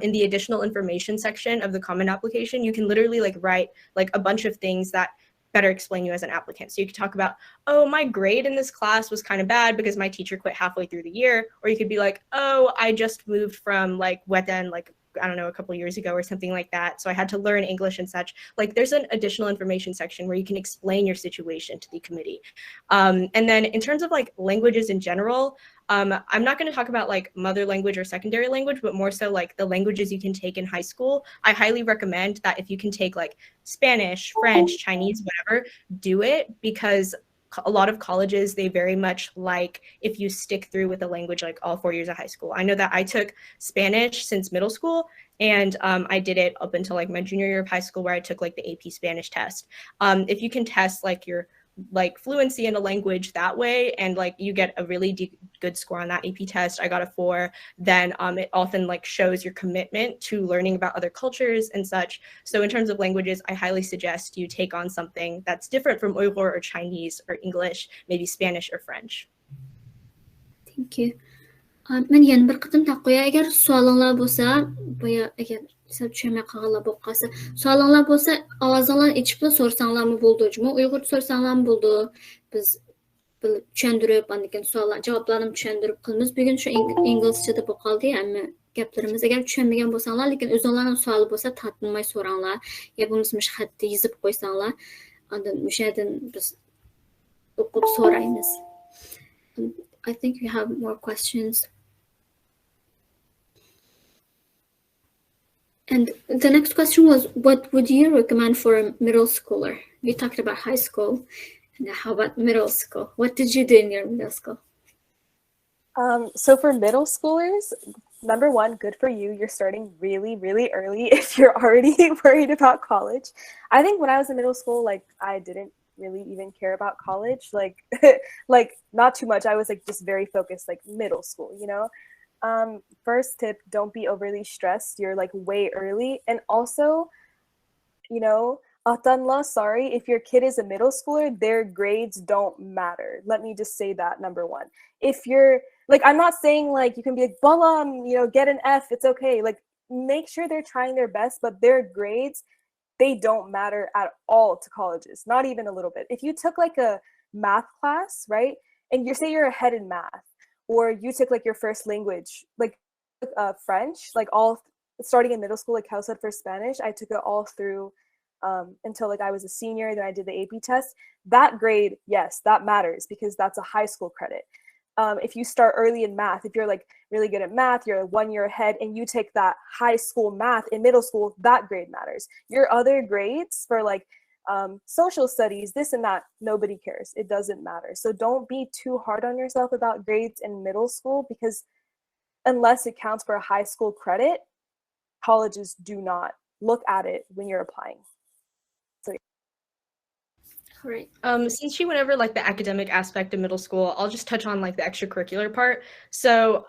in the additional information section of the common application, you can literally like write like a bunch of things that better explain you as an applicant. So you could talk about, oh, my grade in this class was kind of bad because my teacher quit halfway through the year. Or you could be like, oh, I just moved from like Weten, like, I don't know, a couple of years ago or something like that. So I had to learn English and such. Like there's an additional information section where you can explain your situation to the committee. And then in terms of like languages in general, I'm not going to talk about like mother language or secondary language, but more so like the languages you can take in high school. I highly recommend that if you can take like Spanish, French, Chinese, whatever, do it, because a lot of colleges, they very much like if you stick through with the language like all 4 years of high school. I know that I took Spanish since middle school, and I did it up until like my junior year of high school, where I took like the AP Spanish test. If you can test like your like fluency in a language that way, and like you get a really good score on that AP test, I got a 4, then it often like shows your commitment to learning about other cultures and such. So in terms of languages, I highly suggest you take on something that's different from Uyghur or Chinese or English, maybe Spanish or French. Thank you. Men yana bir qitim taqo'ya, agar savolinglar bo'lsa, boya agar siz tushunmay qolganlar bo'lib qolsa, savolinglar bo'lsa, ovozinglarni ichib so'rasanglarmi bo'ldi, juma Uyg'ur so'rasanglarmi bo'ldi. Biz tushuntirib, andan keyin savollar, javoblarni tushuntirib qilamiz. Bugun shu inglizchada bo'lib qoldi, hamma gaplarimiz. Agar tushunmagan bo'lsanglar, lekin o'zinglarning savol bo'lsa, tatmay so'ranglar, yo bo'lmasa xatda yozib qo'ysanglar, andan o'shadan biz o'qib so'raymiz. I think we have more questions. And the next question was, what would you recommend for a middle schooler? You talked about high school. And how about middle school? What did you do in your middle school? So for middle schoolers, number one, good for you. You're starting really, really early if you're already worried about college. I think when I was in middle school, like I didn't really even care about college, like like not too much. I was like just very focused, like middle school, you know. First tip, don't be overly stressed. You're like way early. And also, you know, Atanla, sorry, if your kid is a middle schooler, their grades don't matter. Let me just say that, number one. If you're like, I'm not saying like you can be like, Balam, you know, get an F, it's okay. Like, make sure they're trying their best, but their grades, they don't matter at all to colleges, not even a little bit. If you took like a math class, right, and you say you're ahead in math, or you took like your first language, like French, like all starting in middle school, like Cal said for Spanish, I took it all through until like I was a senior, then I did the AP test. That grade, yes, that matters because that's a high school credit. If you start early in math, if you're like really good at math, you're 1 year ahead and you take that high school math in middle school, that grade matters. Your other grades for like social studies, this and that, nobody cares. It doesn't matter. So don't be too hard on yourself about grades in middle school because unless it counts for a high school credit, colleges do not look at it when you're applying. Right. Since you went over like the academic aspect of middle school, I'll just touch on like the extracurricular part. So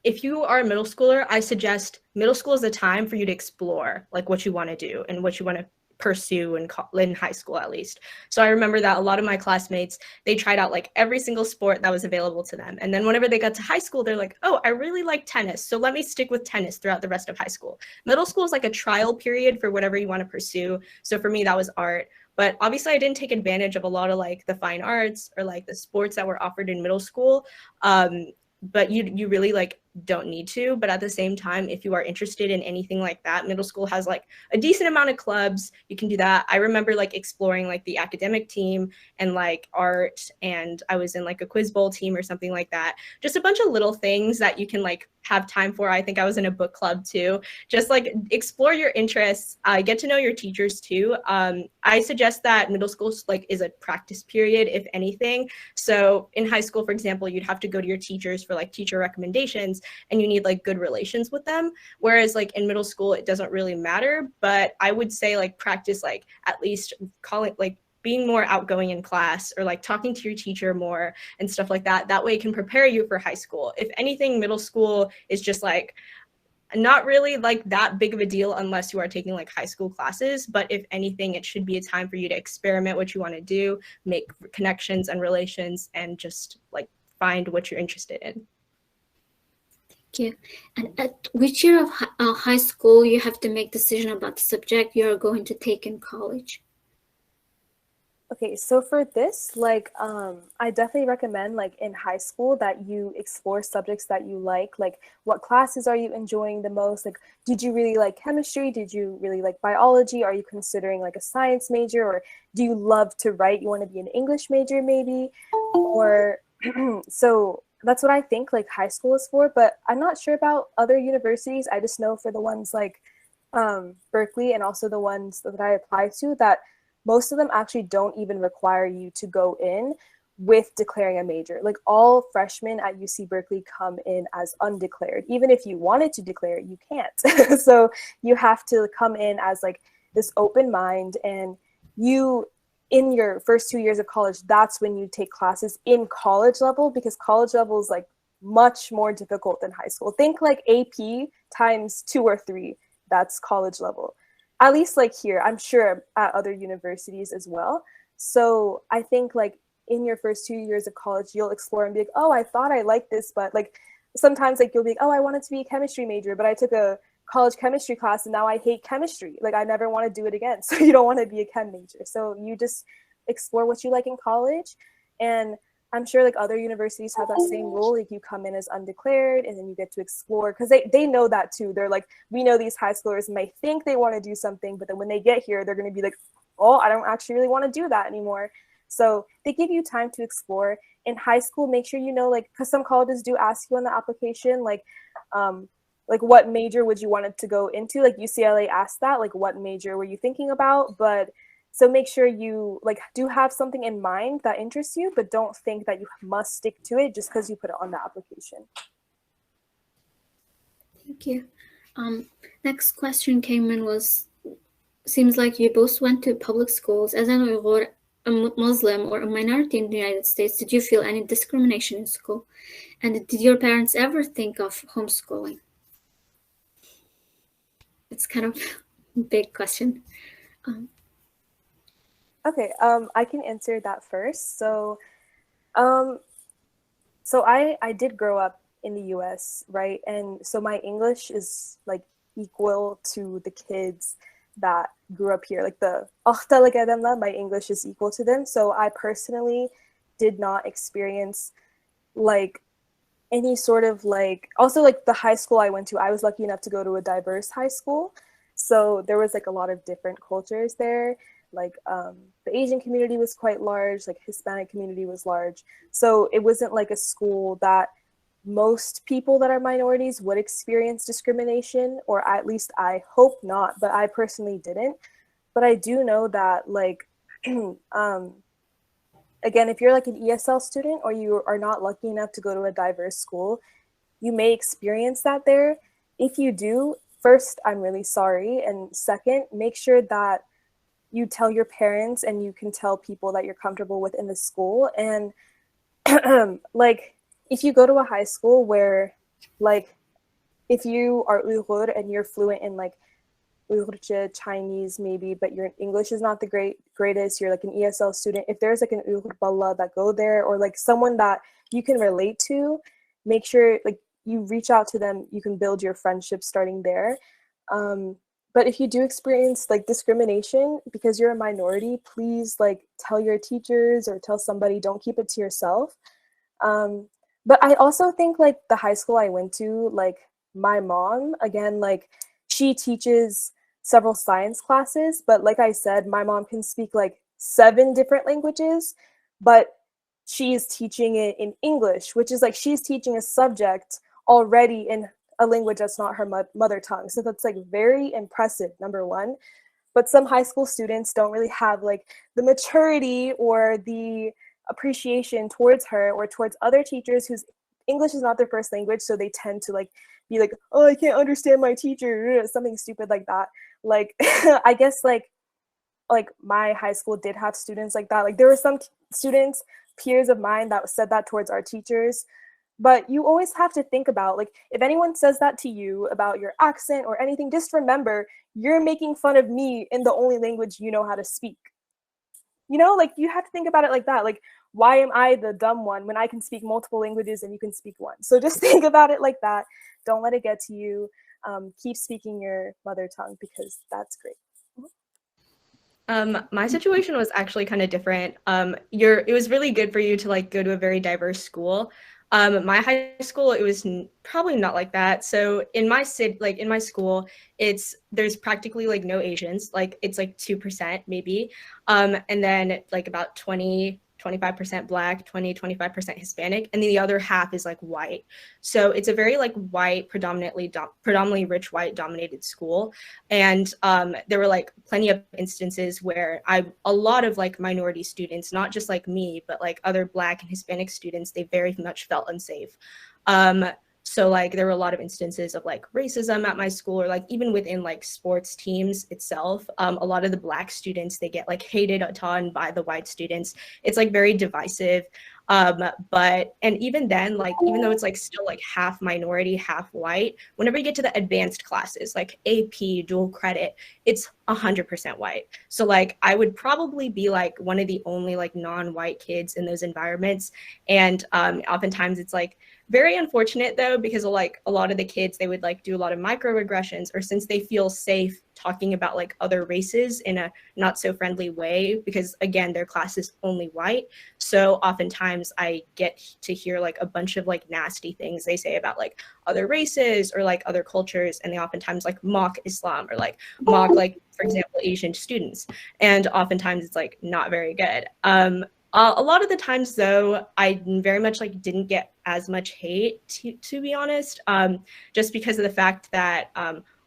if you are a middle schooler, I suggest middle school is the time for you to explore like what you want to do and what you want to pursue in high school at least. So I remember that a lot of my classmates, they tried out like every single sport that was available to them. And then whenever they got to high school, they're like, oh, I really like tennis. So let me stick with tennis throughout the rest of high school. Middle school is like a trial period for whatever you want to pursue. So for me, that was art. But obviously I didn't take advantage of a lot of like the fine arts or like the sports that were offered in middle school. But you really like don't need to. But at the same time, if you are interested in anything like that, middle school has like a decent amount of clubs. You can do that. I remember like exploring like the academic team and like art, and I was in like a quiz bowl team or something like that. Just a bunch of little things that you can like have time for. I think I was in a book club too. Just like explore your interests, get to know your teachers too. I suggest that middle school like is a practice period, if anything. So in high school, for example, you'd have to go to your teachers for like teacher recommendations, and you need like good relations with them. Whereas like in middle school, it doesn't really matter. But I would say like practice like at least calling like being more outgoing in class or like talking to your teacher more and stuff like that. That way it can prepare you for high school. If anything, middle school is just like not really like that big of a deal unless you are taking like high school classes. But if anything, it should be a time for you to experiment what you want to do, make connections and relations, and just like find what you're interested in. Thank you. And at which year of high school you have to make decision about the subject you're going to take in college? Okay, so for this, like, I definitely recommend, like, in high school that you explore subjects that you like what classes are you enjoying the most? Like, did you really like chemistry? Did you really like biology? Are you considering like a science major? Or do you love to write? You want to be an English major maybe? Or, so that's what I think like high school is for, but I'm not sure about other universities. I just know for the ones like Berkeley and also the ones that I apply to that most of them actually don't even require you to go in with declaring a major. Like all freshmen at UC Berkeley come in as undeclared. Even if you wanted to declare it, you can't. So you have to come in as like this open mind, and you, in your first 2 years of college, that's when you take classes in college level, because college level is like much more difficult than high school. Think like AP times 2 or 3, that's college level. At least like here, I'm sure at other universities as well. So I think like in your first 2 years of college, you'll explore and be like, oh, I thought I liked this, but like sometimes like you'll be like, oh, I wanted to be a chemistry major, but I took a college chemistry class and now I hate chemistry. Like I never want to do it again. So you don't want to be a chem major. So you just explore what you like in college. And I'm sure like other universities have that same rule. Like you come in as undeclared and then you get to explore, because they know that too. They're like, we know these high schoolers may think they want to do something, but then when they get here, they're going to be like, oh, I don't actually really want to do that anymore. So they give you time to explore. In high school, make sure you know, like, because some colleges do ask you on the application, like, like what major would you want it to go into? Like UCLA asked that, like what major were you thinking about? But so make sure you like do have something in mind that interests you, but don't think that you must stick to it just because you put it on the application. Thank you. Next question came in was, seems like you both went to public schools. As an Uyghur, a Muslim, or a minority in the United States, did you feel any discrimination in school? And did your parents ever think of homeschooling? It's kind of a big question. Okay, I can answer that first. So I did grow up in the US, right? And so my English is like equal to the kids that grew up here. Like the my English is equal to them. So I personally did not experience like any sort of like, also like the high school I went to, I was lucky enough to go to a diverse high school. So there was like a lot of different cultures there. Like the Asian community was quite large, like Hispanic community was large. So it wasn't like a school that most people that are minorities would experience discrimination, or at least I hope not, but I personally didn't. But I do know that like, again, if you're like an ESL student or you are not lucky enough to go to a diverse school, you may experience that there. If you do, first, I'm really sorry. And second, make sure that you tell your parents and you can tell people that you're comfortable with in the school. And like, if you go to a high school where like, if you are Uyghur and you're fluent in like Uyghurcha, Chinese maybe, but your English is not the greatest, you're like an ESL student, if there's like an Uyghur balla that go there, or like someone that you can relate to, make sure like you reach out to them, you can build your friendship starting there. But if you do experience like discrimination because you're a minority, please like tell your teachers or tell somebody, don't keep it to yourself. But I also think like the high school I went to, like my mom, again, like she teaches several science classes, but like I said, my mom can speak like 7 different languages, but she's teaching it in English, which is like she's teaching a subject already in a language that's not her mother tongue. So that's like very impressive, number one. But some high school students don't really have like the maturity or the appreciation towards her or towards other teachers whose English is not their first language, so they tend to like be like, oh, I can't understand my teacher, something stupid like that. Like I guess like my high school did have students like that. Like there were some students, peers of mine, that said that towards our teachers. But you always have to think about, like, if anyone says that to you about your accent or anything, just remember you're making fun of me in the only language you know how to speak. You know, like you have to think about it like that. Like, why am I the dumb one when I can speak multiple languages and you can speak one? So just think about it like that. Don't let it get to you. Keep speaking your mother tongue because that's great. My situation was actually kind of different. It was really good for you to like go to a very diverse school. My high school, it was probably not like that. So in my in my school, there's practically like no Asians, like it's like 2% maybe. And then like about 25% Black, 25% Hispanic, and then the other half is like white. So it's a very like white, predominantly rich white dominated school. And there were like plenty of instances where a lot of like minority students, not just like me, but like other Black and Hispanic students, they very much felt unsafe. So like there were a lot of instances of like racism at my school, or like even within like sports teams itself. A lot of the Black students, they get like hated a ton by the white students. It's like very divisive. And even then, like, even though it's like still like half minority, half white, whenever you get to the advanced classes, like AP, dual credit, it's 100% white. So like, I would probably be like one of the only like non-white kids in those environments. And oftentimes it's like very unfortunate though, because like a lot of the kids, they would like do a lot of microaggressions, or since they feel safe talking about like other races in a not so friendly way, because again, their class is only white. So oftentimes I get to hear like a bunch of like nasty things they say about like other races or like other cultures. And they oftentimes like mock Islam or like mock like, for example, Asian students. And oftentimes it's like not very good. A lot of the times, though, I very much like didn't get as much hate, to be honest, just because of the fact that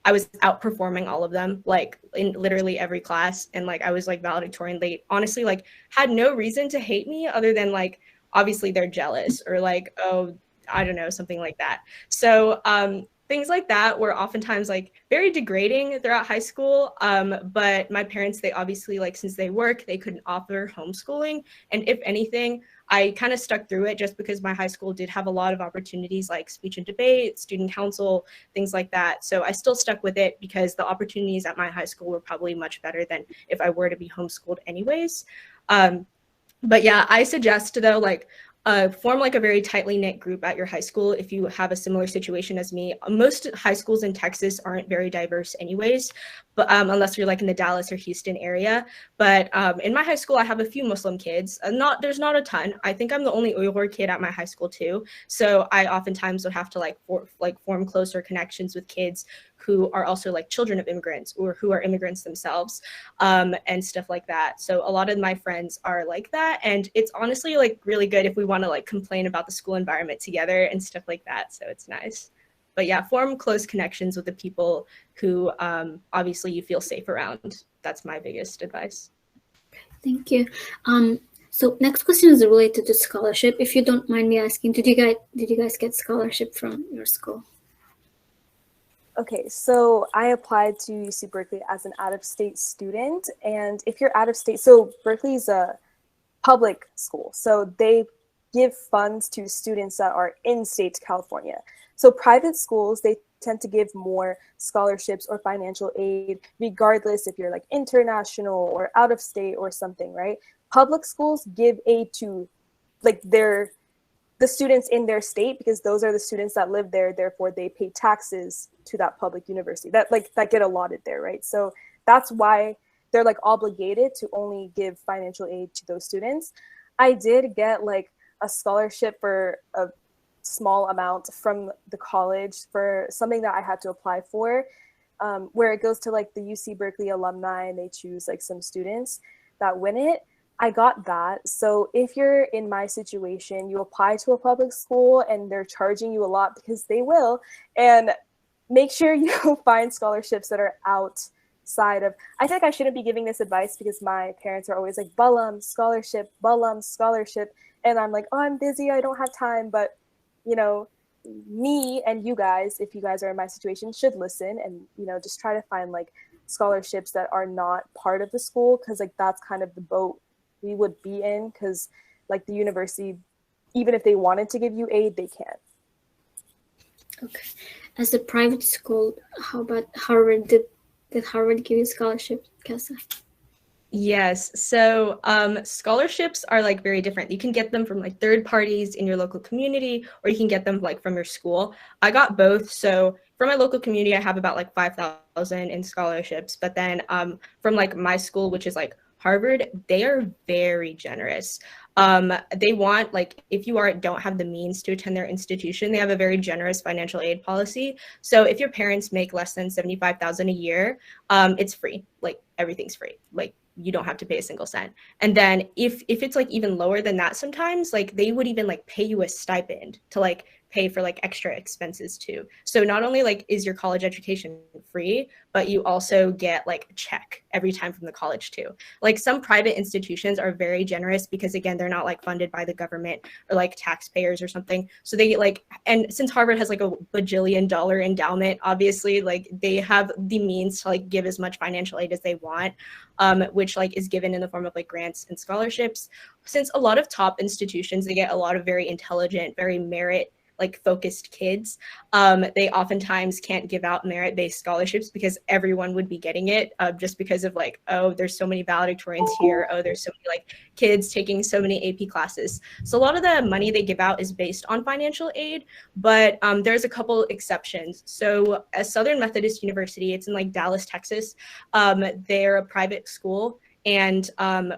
I was outperforming all of them, like in literally every class, and like I was like valedictorian. They honestly like had no reason to hate me other than like obviously they're jealous or like, oh, I don't know, something like that. So things like that were oftentimes like very degrading throughout high school. But my parents, they obviously like, since they work, they couldn't offer homeschooling. And if anything, I kind of stuck through it just because my high school did have a lot of opportunities like speech and debate, student council, things like that. So I still stuck with it because the opportunities at my high school were probably much better than if I were to be homeschooled anyways. But yeah, I suggest though, like form like a very tightly knit group at your high school if you have a similar situation as me. Most high schools in Texas aren't very diverse anyways, but unless you're like in the Dallas or Houston area. But in my high school, I have a few Muslim kids. There's not a ton. I think I'm the only Uyghur kid at my high school too. So I oftentimes would have to form closer connections with kids who are also like children of immigrants or who are immigrants themselves, and stuff like that. So a lot of my friends are like that. And it's honestly like really good if we want to like complain about the school environment together and stuff like that. So it's nice. But yeah, form close connections with the people who obviously you feel safe around. That's my biggest advice. Thank you. So next question is related to scholarship. If you don't mind me asking, did you guys get scholarship from your school? Okay, so I applied to UC Berkeley as an out-of-state student, and if you're out of state, so Berkeley is a public school, so they give funds to students that are in state California. So private schools, they tend to give more scholarships or financial aid, regardless if you're like international or out of state or something, right? Public schools give aid to like the students in their state because those are the students that live there, therefore they pay taxes to that public university that get allotted there, right? So that's why they're like obligated to only give financial aid to those students. I did get like a scholarship for a small amount from the college for something that I had to apply for, where it goes to like the UC Berkeley alumni and they choose like some students that win it. I got that. So if you're in my situation, you apply to a public school and they're charging you a lot because they will, and make sure you find scholarships that are outside of, I think I shouldn't be giving this advice because my parents are always like, Balam, scholarship, and I'm like, oh, I'm busy, I don't have time. But you know, me and you guys, if you guys are in my situation, should listen and, you know, just try to find like scholarships that are not part of the school, because like that's kind of the boat we would be in, because like the university, even if they wanted to give you aid, they can't. Okay. As a private school, how about Harvard? Did Harvard give you scholarship, Kessa? Yes, so scholarships are like very different. You can get them from like third parties in your local community, or you can get them like from your school. I got both. So from my local community, I have about like 5,000 in scholarships. But then from like my school, which is like Harvard, they are very generous. They want, like, if you don't have the means to attend their institution, they have a very generous financial aid policy. So if your parents make less than $75,000 a year, it's free. Like everything's free. Like you don't have to pay a single cent. And then if it's like even lower than that, sometimes like they would even like pay you a stipend to like pay for like extra expenses too. So not only like is your college education free, but you also get like a check every time from the college too. Like some private institutions are very generous because again, they're not like funded by the government or like taxpayers or something. So they get like, and since Harvard has like a bajillion-dollar endowment, obviously like they have the means to like give as much financial aid as they want, which like is given in the form of like grants and scholarships. Since a lot of top institutions, they get a lot of very intelligent, very merit like focused kids, they oftentimes can't give out merit-based scholarships because everyone would be getting it, just because of like, oh, there's so many valedictorians here, oh, there's so many like kids taking so many AP classes. So a lot of the money they give out is based on financial aid, but there's a couple exceptions. So at Southern Methodist University, it's in like Dallas, Texas, they're a private school. And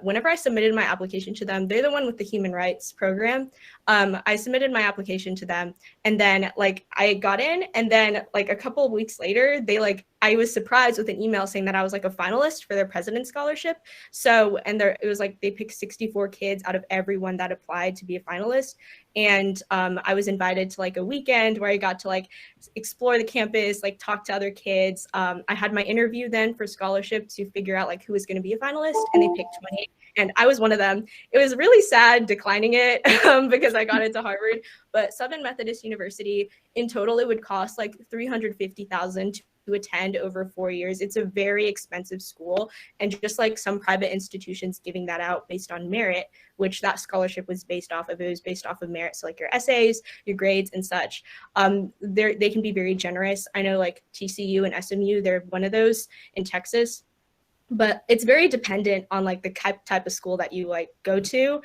whenever I submitted my application to them, they're the one with the human rights program. I submitted my application to them, and then like I got in, and then like a couple of weeks later, they like I was surprised with an email saying that I was like a finalist for their president's scholarship. So, and there, it was like they picked 64 kids out of everyone that applied to be a finalist. And I was invited to like a weekend where I got to like explore the campus, like talk to other kids. I had my interview then for scholarship to figure out like who was going to be a finalist, and they picked 20, and I was one of them. It was really sad declining it because I got into Harvard, but Southern Methodist University, in total, it would cost like $350,000 to attend over 4 years. It's a very expensive school, and just like some private institutions giving that out based on merit, which that scholarship was based off of, it was based off of merit. So like your essays, your grades and such, they can be very generous. I know like TCU and SMU, they're one of those in Texas, but it's very dependent on like the type of school that you like go to.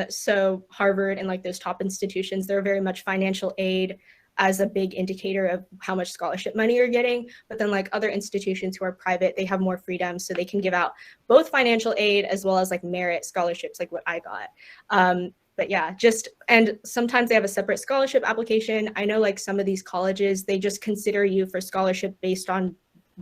So Harvard and like those top institutions, they're very much financial aid as a big indicator of how much scholarship money you're getting. But then like other institutions who are private, they have more freedom, so they can give out both financial aid as well as like merit scholarships, like what I got. But yeah, and sometimes they have a separate scholarship application. I know like some of these colleges, they just consider you for scholarship based on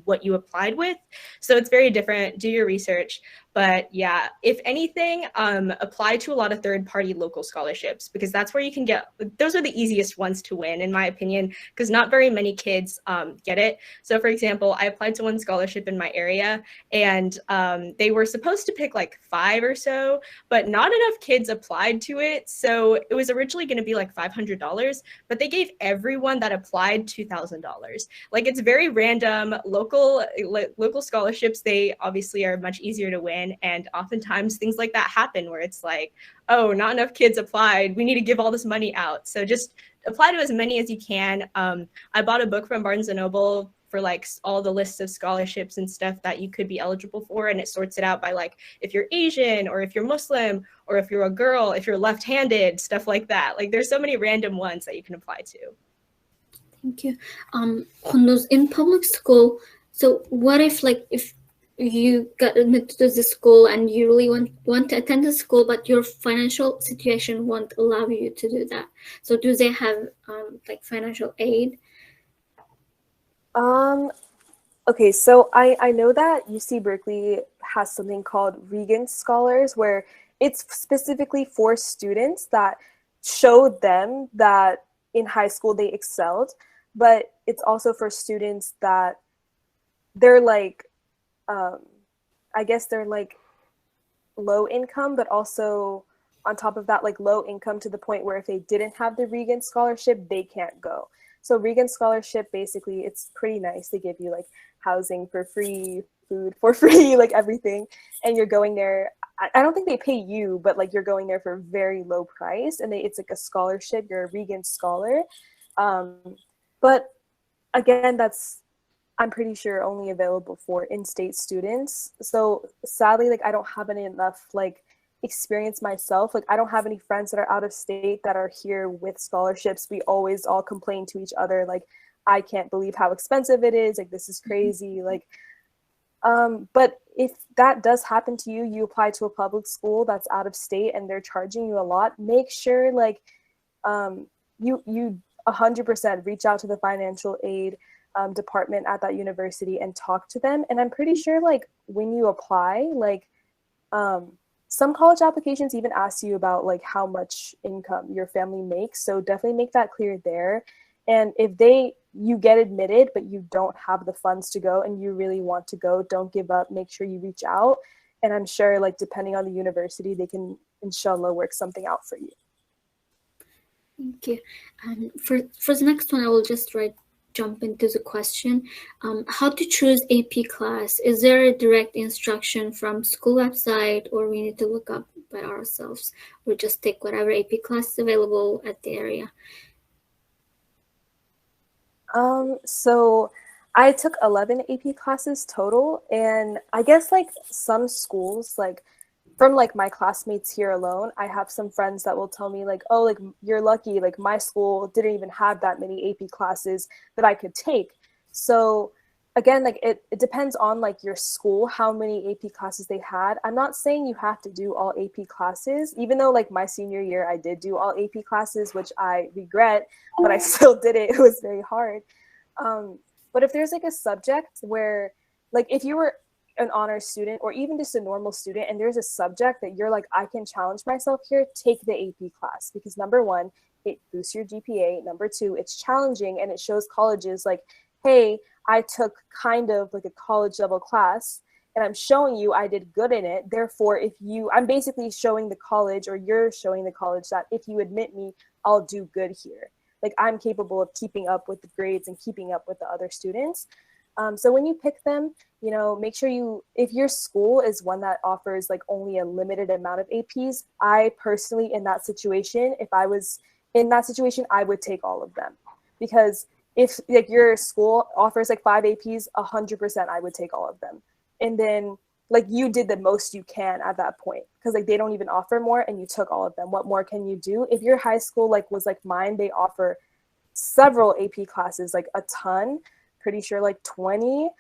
what you applied with. So it's very different. Do your research. But yeah, if anything, apply to a lot of third-party local scholarships, because that's where you can get, those are the easiest ones to win, in my opinion, because not very many kids get it. So for example, I applied to one scholarship in my area, and they were supposed to pick like 5 or so, but not enough kids applied to it. So it was originally going to be like $500, but they gave everyone that applied $2,000. Like, it's very random. Local scholarships, they obviously are much easier to win. And oftentimes things like that happen where it's like, oh, not enough kids applied, we need to give all this money out. So just apply to as many as you can. I bought a book from Barnes & Noble for like all the lists of scholarships and stuff that you could be eligible for, and it sorts it out by like if you're Asian, or if you're Muslim, or if you're a girl, if you're left-handed, stuff like that. Like, there's so many random ones that you can apply to. Thank you. Kunduz, in public school, so what if like if you got admitted to the school and you really want to attend the school, but your financial situation won't allow you to do that? So do they have like financial aid? Okay, so I know that UC Berkeley has something called Regents Scholars, where it's specifically for students that showed them that in high school they excelled, but it's also for students that they're like, I guess they're like low income, but also on top of that, like low income to the point where if they didn't have the Regent Scholarship, they can't go. So Regent Scholarship, basically, it's pretty nice. They give you like housing for free, food for free, like everything. And you're going there. I don't think they pay you, but like you're going there for a very low price. And it's like a scholarship. You're a Regent Scholar. But again, I'm pretty sure only available for in-state students. So sadly, like I don't have enough like experience myself. Like I don't have any friends that are out of state that are here with scholarships. We always all complain to each other like, I can't believe how expensive it is. Like, this is crazy. Like, but if that does happen to you, you apply to a public school that's out of state and they're charging you a lot, make sure like you 100% reach out to the financial aid department at that university and talk to them. And I'm pretty sure like when you apply, like some college applications even ask you about like how much income your family makes. So definitely make that clear there. And if you get admitted, but you don't have the funds to go and you really want to go, don't give up. Make sure you reach out. And I'm sure like depending on the university, they can inshallah work something out for you. Thank you. For the next one, I will just jump into the question. How to choose AP class? Is there a direct instruction from school website, or we need to look up by ourselves, or just take whatever AP class is available at the area? So I took 11 AP classes total, and I guess like some schools, like from like my classmates here alone, I have some friends that will tell me like, oh, like you're lucky, like my school didn't even have that many AP classes that I could take. So again, like it depends on like your school, how many AP classes they had. I'm not saying you have to do all AP classes, even though like my senior year, I did do all AP classes, which I regret, but I still did it. It was very hard. But if there's like a subject where, like if you were an honor student or even just a normal student and there's a subject that you're like, I can challenge myself here, take the AP class, because number one, it boosts your GPA. Number two, it's challenging and it shows colleges like, hey, I took kind of like a college level class and I'm showing you I did good in it. Therefore, I'm basically showing the college, or you're showing the college, that if you admit me, I'll do good here. Like I'm capable of keeping up with the grades and keeping up with the other students. So when you pick them, you know, make sure if your school is one that offers like only a limited amount of APs, I personally, in that situation, if I was in that situation, I would take all of them. Because if like your school offers like 5 APs, 100% I would take all of them. And then like you did the most you can at that point, because like they don't even offer more and you took all of them. What more can you do? If your high school like was like mine, they offer several AP classes, like a ton, pretty sure like 20.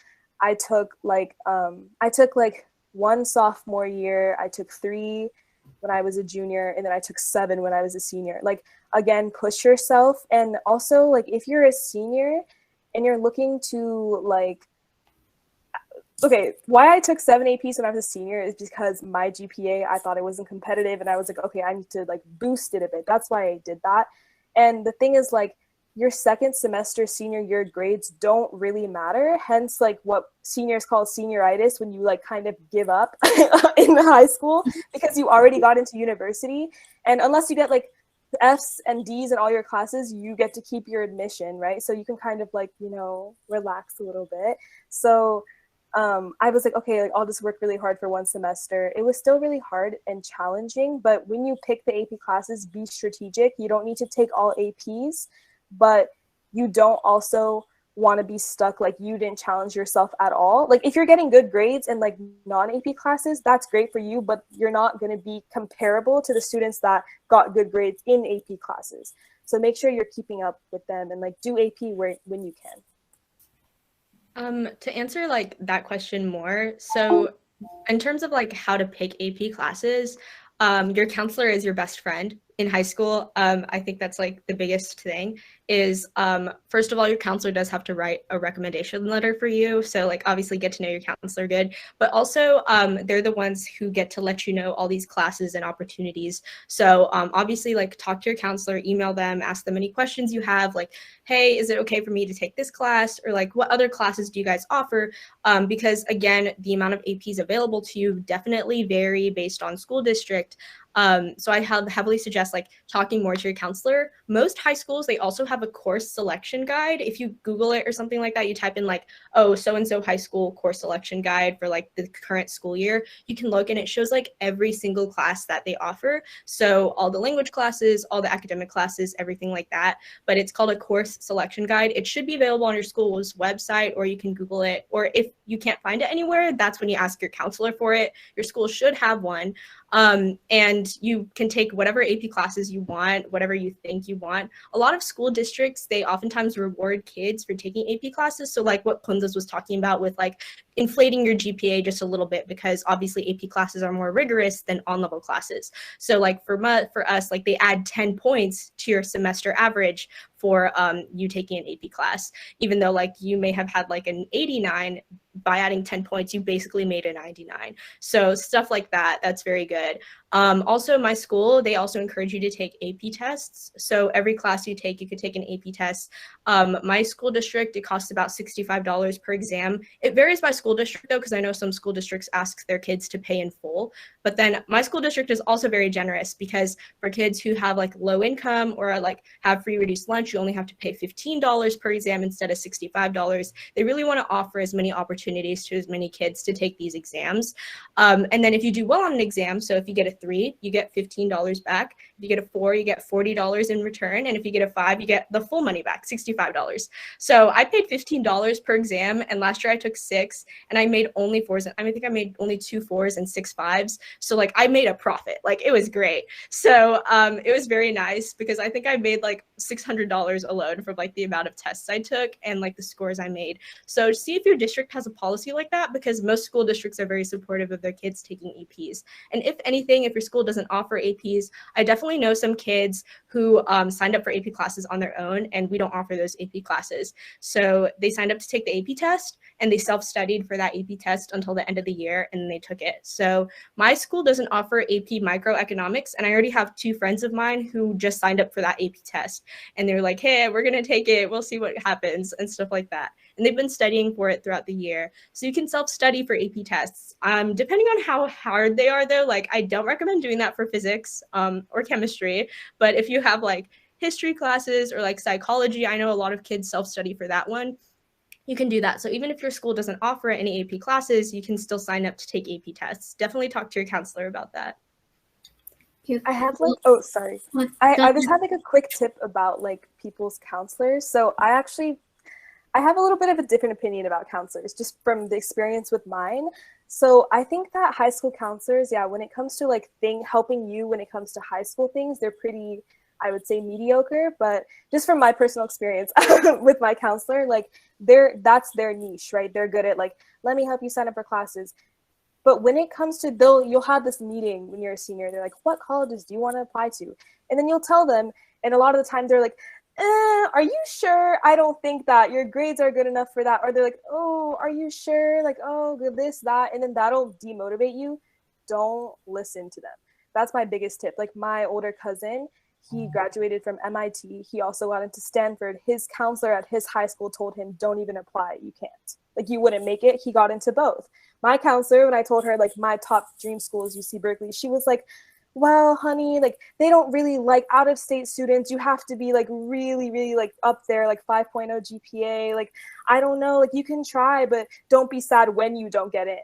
I took like one sophomore year, I took 3 when I was a junior, and then I took 7 when I was a senior. Like again, push yourself. And also like if you're a senior and you're looking to like, okay, why I took 7 APs when I was a senior is because my GPA, I thought it wasn't competitive, and I was like, okay, I need to like boost it a bit. That's why I did that. And the thing is like, your second semester senior year grades don't really matter. Hence like what seniors call senioritis, when you like kind of give up in high school because you already got into university. And unless you get like F's and D's in all your classes, you get to keep your admission, right? So you can kind of like, you know, relax a little bit. So I was like, okay, like I'll just work really hard for one semester. It was still really hard and challenging, but when you pick the AP classes, be strategic. You don't need to take all APs, but you don't also want to be stuck like you didn't challenge yourself at all. Like if you're getting good grades in like non-AP classes, that's great for you, but you're not going to be comparable to the students that got good grades in AP classes. So make sure you're keeping up with them and like do AP when you can. To answer like that question more, so in terms of like how to pick AP classes, your counselor is your best friend in high school. I think that's like the biggest thing is, first of all, your counselor does have to write a recommendation letter for you. So like obviously get to know your counselor good, but also they're the ones who get to let you know all these classes and opportunities. So obviously like talk to your counselor, email them, ask them any questions you have, like, hey, is it okay for me to take this class? Or like, what other classes do you guys offer? Because again, the amount of APs available to you definitely vary based on school district. So I heavily suggest like talking more to your counselor. Most high schools, they also have a course selection guide. If you Google it or something like that, you type in like, oh, so-and-so high school course selection guide for like the current school year, you can look and it shows like every single class that they offer. So all the language classes, all the academic classes, everything like that. But it's called a course selection guide. It should be available on your school's website, or you can Google it. Or if you can't find it anywhere, that's when you ask your counselor for it. Your school should have one. And you can take whatever AP classes you want, whatever you think you want. A lot of school districts, they oftentimes reward kids for taking AP classes. So like what Kundas was talking about with like inflating your GPA just a little bit, because obviously AP classes are more rigorous than on-level classes. So like for us, like they add 10 points to your semester average for you taking an AP class, even though like you may have had like an 89. By adding 10 points, you basically made a 99. So stuff like that, that's very good. Also, my school, they also encourage you to take AP tests. So every class you take, you could take an AP test. My school district, it costs about $65 per exam. It varies by school district though, because I know some school districts ask their kids to pay in full. But then my school district is also very generous, because for kids who have like low income or like have free reduced lunch, you only have to pay $15 per exam instead of $65. They really want to offer as many opportunities to as many kids to take these exams. And then if you do well on an exam, so if you get a 3, you get $15 back. If you get a 4, you get $40 in return. And if you get a 5, you get the full money back, $65. So I paid $15 per exam, and last year I took 6, and I made only 4s. I think I made only 2 4s and 6 5s. So like I made a profit. Like it was great. So it was very nice, because I think I made like $600 alone from like the amount of tests I took and like the scores I made. So see if your district has a policy like that because most school districts are very supportive of their kids taking APs. And if anything, if your school doesn't offer APs, I definitely know some kids who signed up for AP classes on their own, and we don't offer those AP classes. So they signed up to take the AP test, and they self-studied for that AP test until the end of the year, and then they took it. So my school doesn't offer AP microeconomics, and I already have 2 friends of mine who just signed up for that AP test. And they're like, hey, we're going to take it. We'll see what happens and stuff like that. And they've been studying for it throughout the year. So you can self-study for AP tests. Depending on how hard they are, though, like I don't recommend doing that for physics or chemistry. But if you have like history classes or like psychology, I know a lot of kids self-study for that one. You can do that. So even if your school doesn't offer any AP classes, you can still sign up to take AP tests. Definitely talk to your counselor about that. I have like, oh, sorry. I just had like a quick tip about like people's counselors. So I have a little bit of a different opinion about counselors just from the experience with mine. So I think that high school counselors, yeah, when it comes to like helping you when it comes to high school things, they're pretty, I would say, mediocre. But just from my personal experience with my counselor, like that's their niche, right? They're good at like, let me help you sign up for classes. But when it comes to, you'll have this meeting when you're a senior. They're like, what colleges do you want to apply to? And then you'll tell them. And a lot of the time they're like, are you sure? I don't think that your grades are good enough for that. Or they're like, oh, are you sure? Like, oh, this, that. And then that'll demotivate you. Don't listen to them. That's my biggest tip. Like my older cousin, he graduated from MIT. He also got into Stanford. His counselor at his high school told him, don't even apply. You can't. Like you wouldn't make it. He got into both. My counselor, when I told her like my top dream school is UC Berkeley, she was like, well, honey, like they don't really like out-of-state students. You have to be like really, really like up there, like 5.0 GPA. Like, I don't know, like you can try, but don't be sad when you don't get in.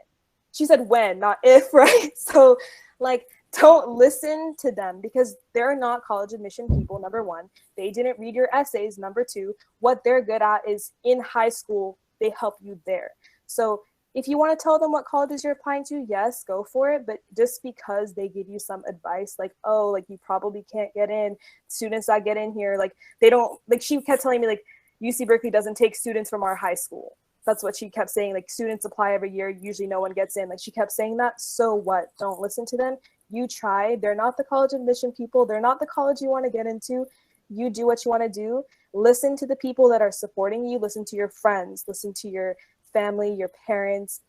She said when, not if, right? So like, don't listen to them because they're not college admission people, number one. They didn't read your essays, number two. What they're good at is in high school, they help you there. So if you want to tell them what colleges you're applying to, yes, go for it. But just because they give you some advice, like, oh, like you probably can't get in, students that get in here, like they don't, like she kept telling me like UC Berkeley doesn't take students from our high school. That's what she kept saying. Like students apply every year, usually no one gets in. Like she kept saying that. So what? Don't listen to them. You try. They're not the college admission people. They're not the college you want to get into. You do what you want to do. Listen to the people that are supporting you. Listen to your friends. Listen to your family, your parents,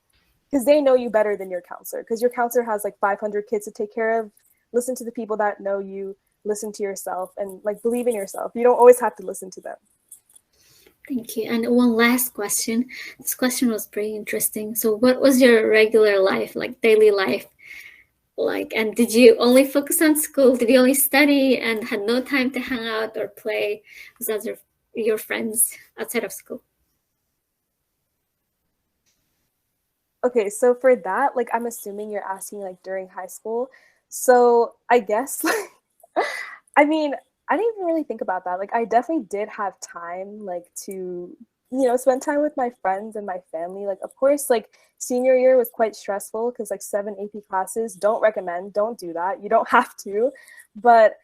because they know you better than your counselor, because your counselor has like 500 kids to take care of. Listen to the people that know you, listen to yourself, and like believe in yourself. You don't always have to listen to them. Thank you. And one last question. This question was pretty interesting. So what was your regular life, like daily life like, and did you only focus on school? Did you only study and had no time to hang out or play with your friends outside of school? Okay, so for that, like, I'm assuming you're asking like during high school. So I guess, I mean, I didn't even really think about that. Like, I definitely did have time, like, to, spend time with my friends and my family. Like, of course, like, senior year was quite stressful because, like, 7 AP classes. Don't recommend. Don't do that. You don't have to. But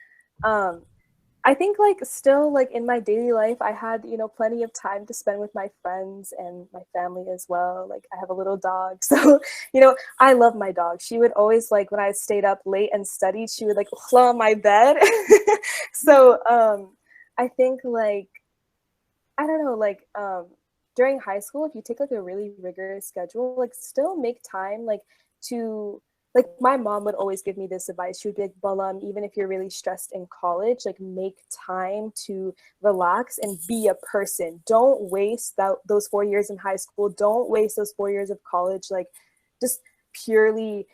I think, like, still, like, in my daily life, I had, plenty of time to spend with my friends and my family as well. Like, I have a little dog. So, I love my dog. She would always, like, when I stayed up late and studied, she would, like, claw on my bed. So, I think, like, I don't know, like, during high school, if you take, like, a really rigorous schedule, like, still make time, like, to... Like, my mom would always give me this advice. She would be like, Balam, even if you're really stressed in college, like, make time to relax and be a person. Don't waste those 4 years in high school. Don't waste those 4 years of college, like, just purely,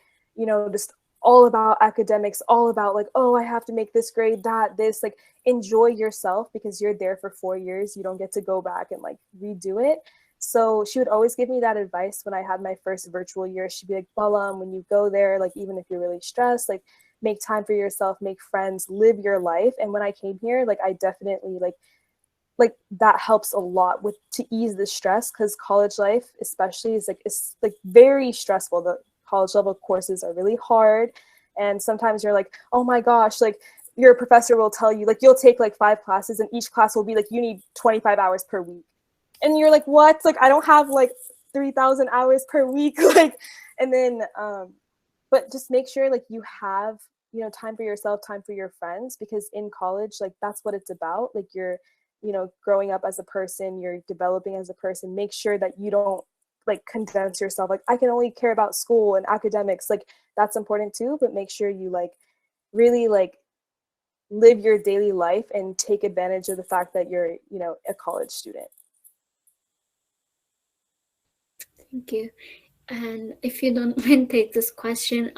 just all about academics, all about, like, oh, I have to make this grade, this. Like, enjoy yourself because you're there for 4 years. You don't get to go back and, like, redo it. So she would always give me that advice when I had my first virtual year. She'd be like, Balam, when you go there, like, even if you're really stressed, like, make time for yourself, make friends, live your life. And when I came here, like, I definitely, like that helps a lot to ease the stress, because college life especially is it's very stressful. The college level courses are really hard. And sometimes you're like, oh my gosh, like, your professor will tell you, like, you'll take like 5 classes and each class will be like, you need 25 hours per week. And you're like, what? Like, I don't have like 3,000 hours per week, like, and then, but just make sure like you have, you know, time for yourself, time for your friends, because in college, like that's what it's about. Like you're, you know, growing up as a person, you're developing as a person. Make sure that you don't like condense yourself. Like I can only care about school and academics. Like that's important too, but make sure you like really like live your daily life and take advantage of the fact that you're, you know, a college student. Thank you. And if you don't mind take this question,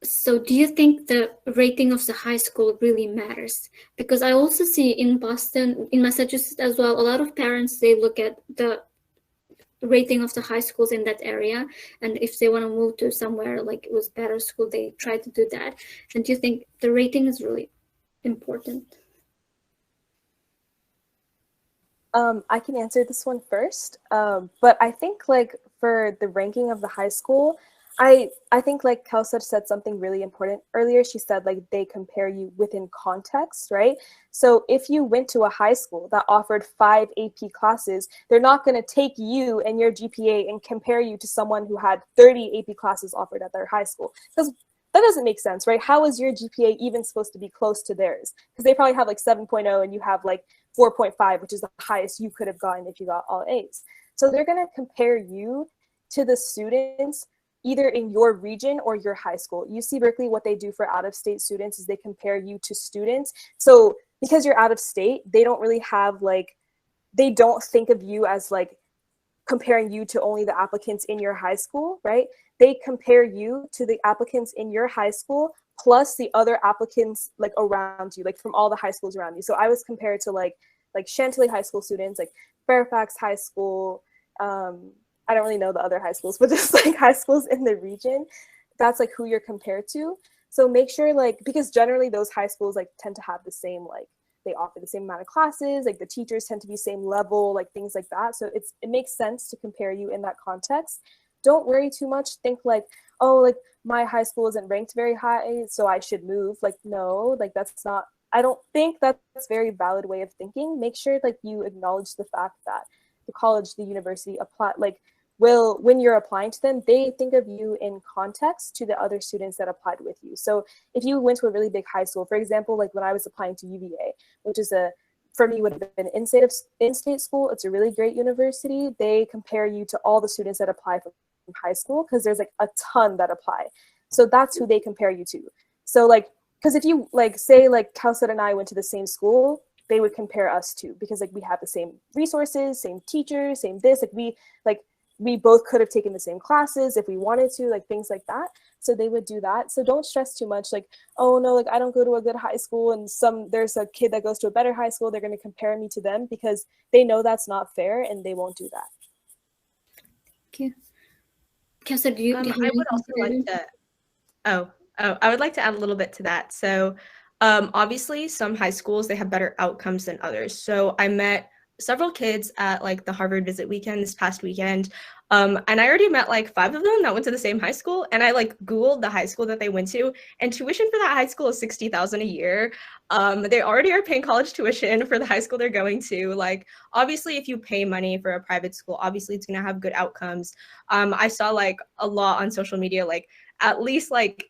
so do you think the rating of the high school really matters? Because I also see in Boston, in Massachusetts as well, a lot of parents, they look at the rating of the high schools in that area, and if they want to move to somewhere like it was better school, they try to do that. And do you think the rating is really important? I can answer this one first, but I think like for the ranking of the high school, I think like Kausar said something really important earlier. She said like they compare you within context, right? So if you went to a high school that offered 5 AP classes, they're not going to take you and your GPA and compare you to someone who had 30 AP classes offered at their high school, because that doesn't make sense, right? How is your GPA even supposed to be close to theirs? Because they probably have like 7.0 and you have like 4.5, which is the highest you could have gotten if you got all A's. So they're going to compare you to the students either in your region or your high school. UC Berkeley, what they do for out-of-state students is they compare you to students. So because you're out of state, they don't really have like, they don't think of you as like comparing you to only the applicants in your high school, right? They compare you to the applicants in your high school plus the other applicants like around you, like from all the high schools around you. So I was compared to like Chantilly High School students, like Fairfax High School, I don't really know the other high schools, but just like high schools in the region, that's like who you're compared to. So make sure like, because generally those high schools like tend to have the same, like they offer the same amount of classes, like the teachers tend to be same level, like things like that. So it makes sense to compare you in that context. Don't worry too much. Think like, oh, like my high school isn't ranked very high, so I should move. Like, no, like that's not, I don't think that's a very valid way of thinking. Make sure like you acknowledge the fact that the college, the university apply, like when you're applying to them, they think of you in context to the other students that applied with you. So if you went to a really big high school, for example, like when I was applying to UVA, which is for me would have been an in-state school, it's a really great university. They compare you to all the students that apply from high school because there's like a ton that apply. So that's who they compare you to. So like, because if you like say like Kausar and I went to the same school, they would compare us to, because like we have the same resources, same teachers, same this, like we both could have taken the same classes if we wanted to, like things like that. So they would do that. So don't stress too much. Like, oh no, like I don't go to a good high school and there's a kid that goes to a better high school, they're going to compare me to them, because they know that's not fair and they won't do that. Thank you. Kausar, do you I would also like to, I would like to add a little bit to that. So obviously some high schools, they have better outcomes than others. So I met several kids at like the Harvard visit weekend this past weekend. And I already met like 5 of them that went to the same high school. And I like Googled the high school that they went to, and tuition for that high school is $60,000 a year. They already are paying college tuition for the high school they're going to. Like, obviously, if you pay money for a private school, obviously it's gonna have good outcomes. I saw like a lot on social media, like at least like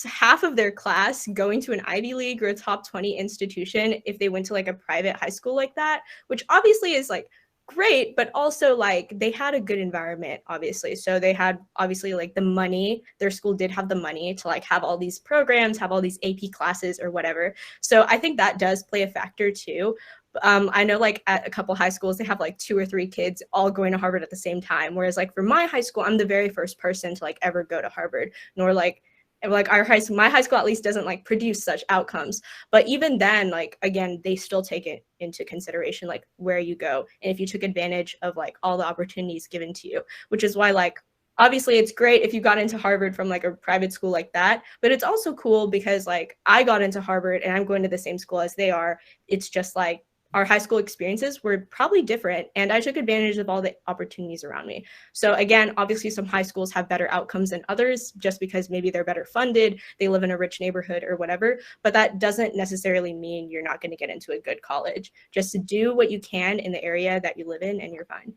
half of their class going to an Ivy League or a top 20 institution if they went to like a private high school like that, which obviously is like great, but also like they had a good environment, obviously. So they had obviously like the money, their school did have the money to like have all these programs, have all these AP classes or whatever. So I think that does play a factor too. I know like at a couple high schools, they have like 2 or 3 kids all going to Harvard at the same time. Whereas like for my high school, I'm the very first person to like ever go to Harvard, nor like our high school, my high school at least doesn't like produce such outcomes. But even then, like, again, they still take it into consideration, like where you go. And if you took advantage of like all the opportunities given to you, which is why like, obviously it's great if you got into Harvard from like a private school like that, but it's also cool because like I got into Harvard and I'm going to the same school as they are. It's just like, our high school experiences were probably different, and I took advantage of all the opportunities around me. So again, obviously some high schools have better outcomes than others just because maybe they're better funded, they live in a rich neighborhood or whatever, but that doesn't necessarily mean you're not going to get into a good college. Just do what you can in the area that you live in and you're fine.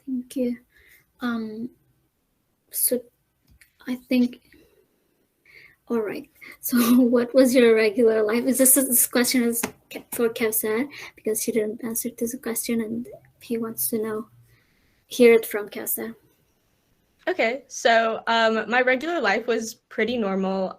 Thank you. So I think, all right. So what was your regular life? This question is for Kevsar because she didn't answer this question and he wants to hear it from Kevsar. Okay, so my regular life was pretty normal.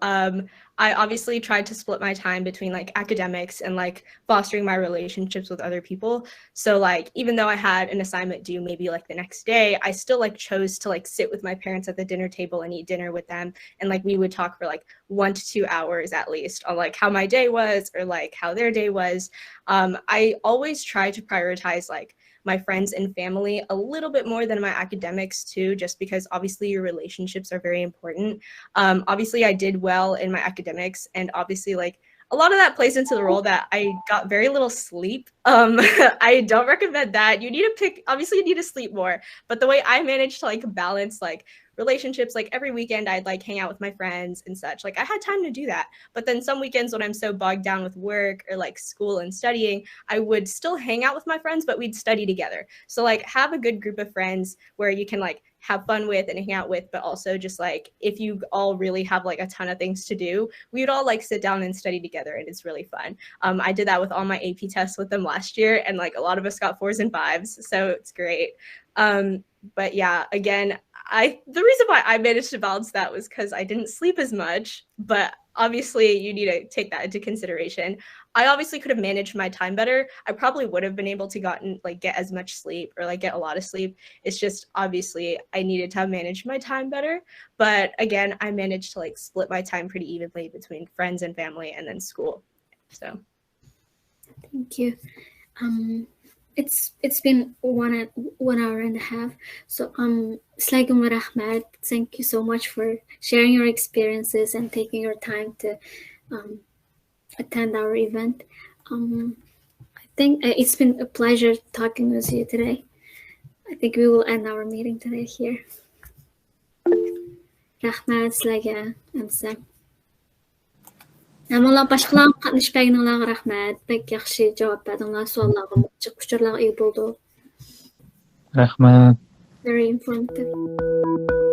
I obviously tried to split my time between like academics and like fostering my relationships with other people. So like even though I had an assignment due maybe like the next day, I still like chose to like sit with my parents at the dinner table and eat dinner with them. And like we would talk for like 1 to 2 hours at least on like how my day was or like how their day was. I always try to prioritize like my friends and family a little bit more than my academics too, just because obviously your relationships are very important. Obviously I did well in my academics, and obviously like a lot of that plays into the role that I got very little sleep. I don't recommend that. Obviously you need to sleep more, but the way I managed to like balance like relationships, like every weekend I'd like hang out with my friends and such. Like I had time to do that. But then some weekends when I'm so bogged down with work or like school and studying, I would still hang out with my friends, but we'd study together. So like have a good group of friends where you can like have fun with and hang out with, but also just like if you all really have like a ton of things to do, we'd all like sit down and study together, and it's really fun. I did that with all my AP tests with them last year, and like a lot of us got 4s and 5s, so it's great. But yeah, again, the reason why I managed to balance that was because I didn't sleep as much, but obviously you need to take that into consideration. I obviously could have managed my time better. I probably would have been able to get as much sleep or like get a lot of sleep. It's just obviously I needed to manage my time better. But again, I managed to like split my time pretty evenly between friends and family and then school. So thank you. It's been 1 hour and a half. So Slagum Rahmat, thank you so much for sharing your experiences and taking your time to attend our event. I think it's been a pleasure talking with you today. I think we will end our meeting today here. Rahmat sizlarga hamsa. Amalar boshqalar qatnashganlarga rahmat. Bek yaxshi javob berdinglar, savollarga, uchurlarga ega bo'ldik. Rahmat. Very informative.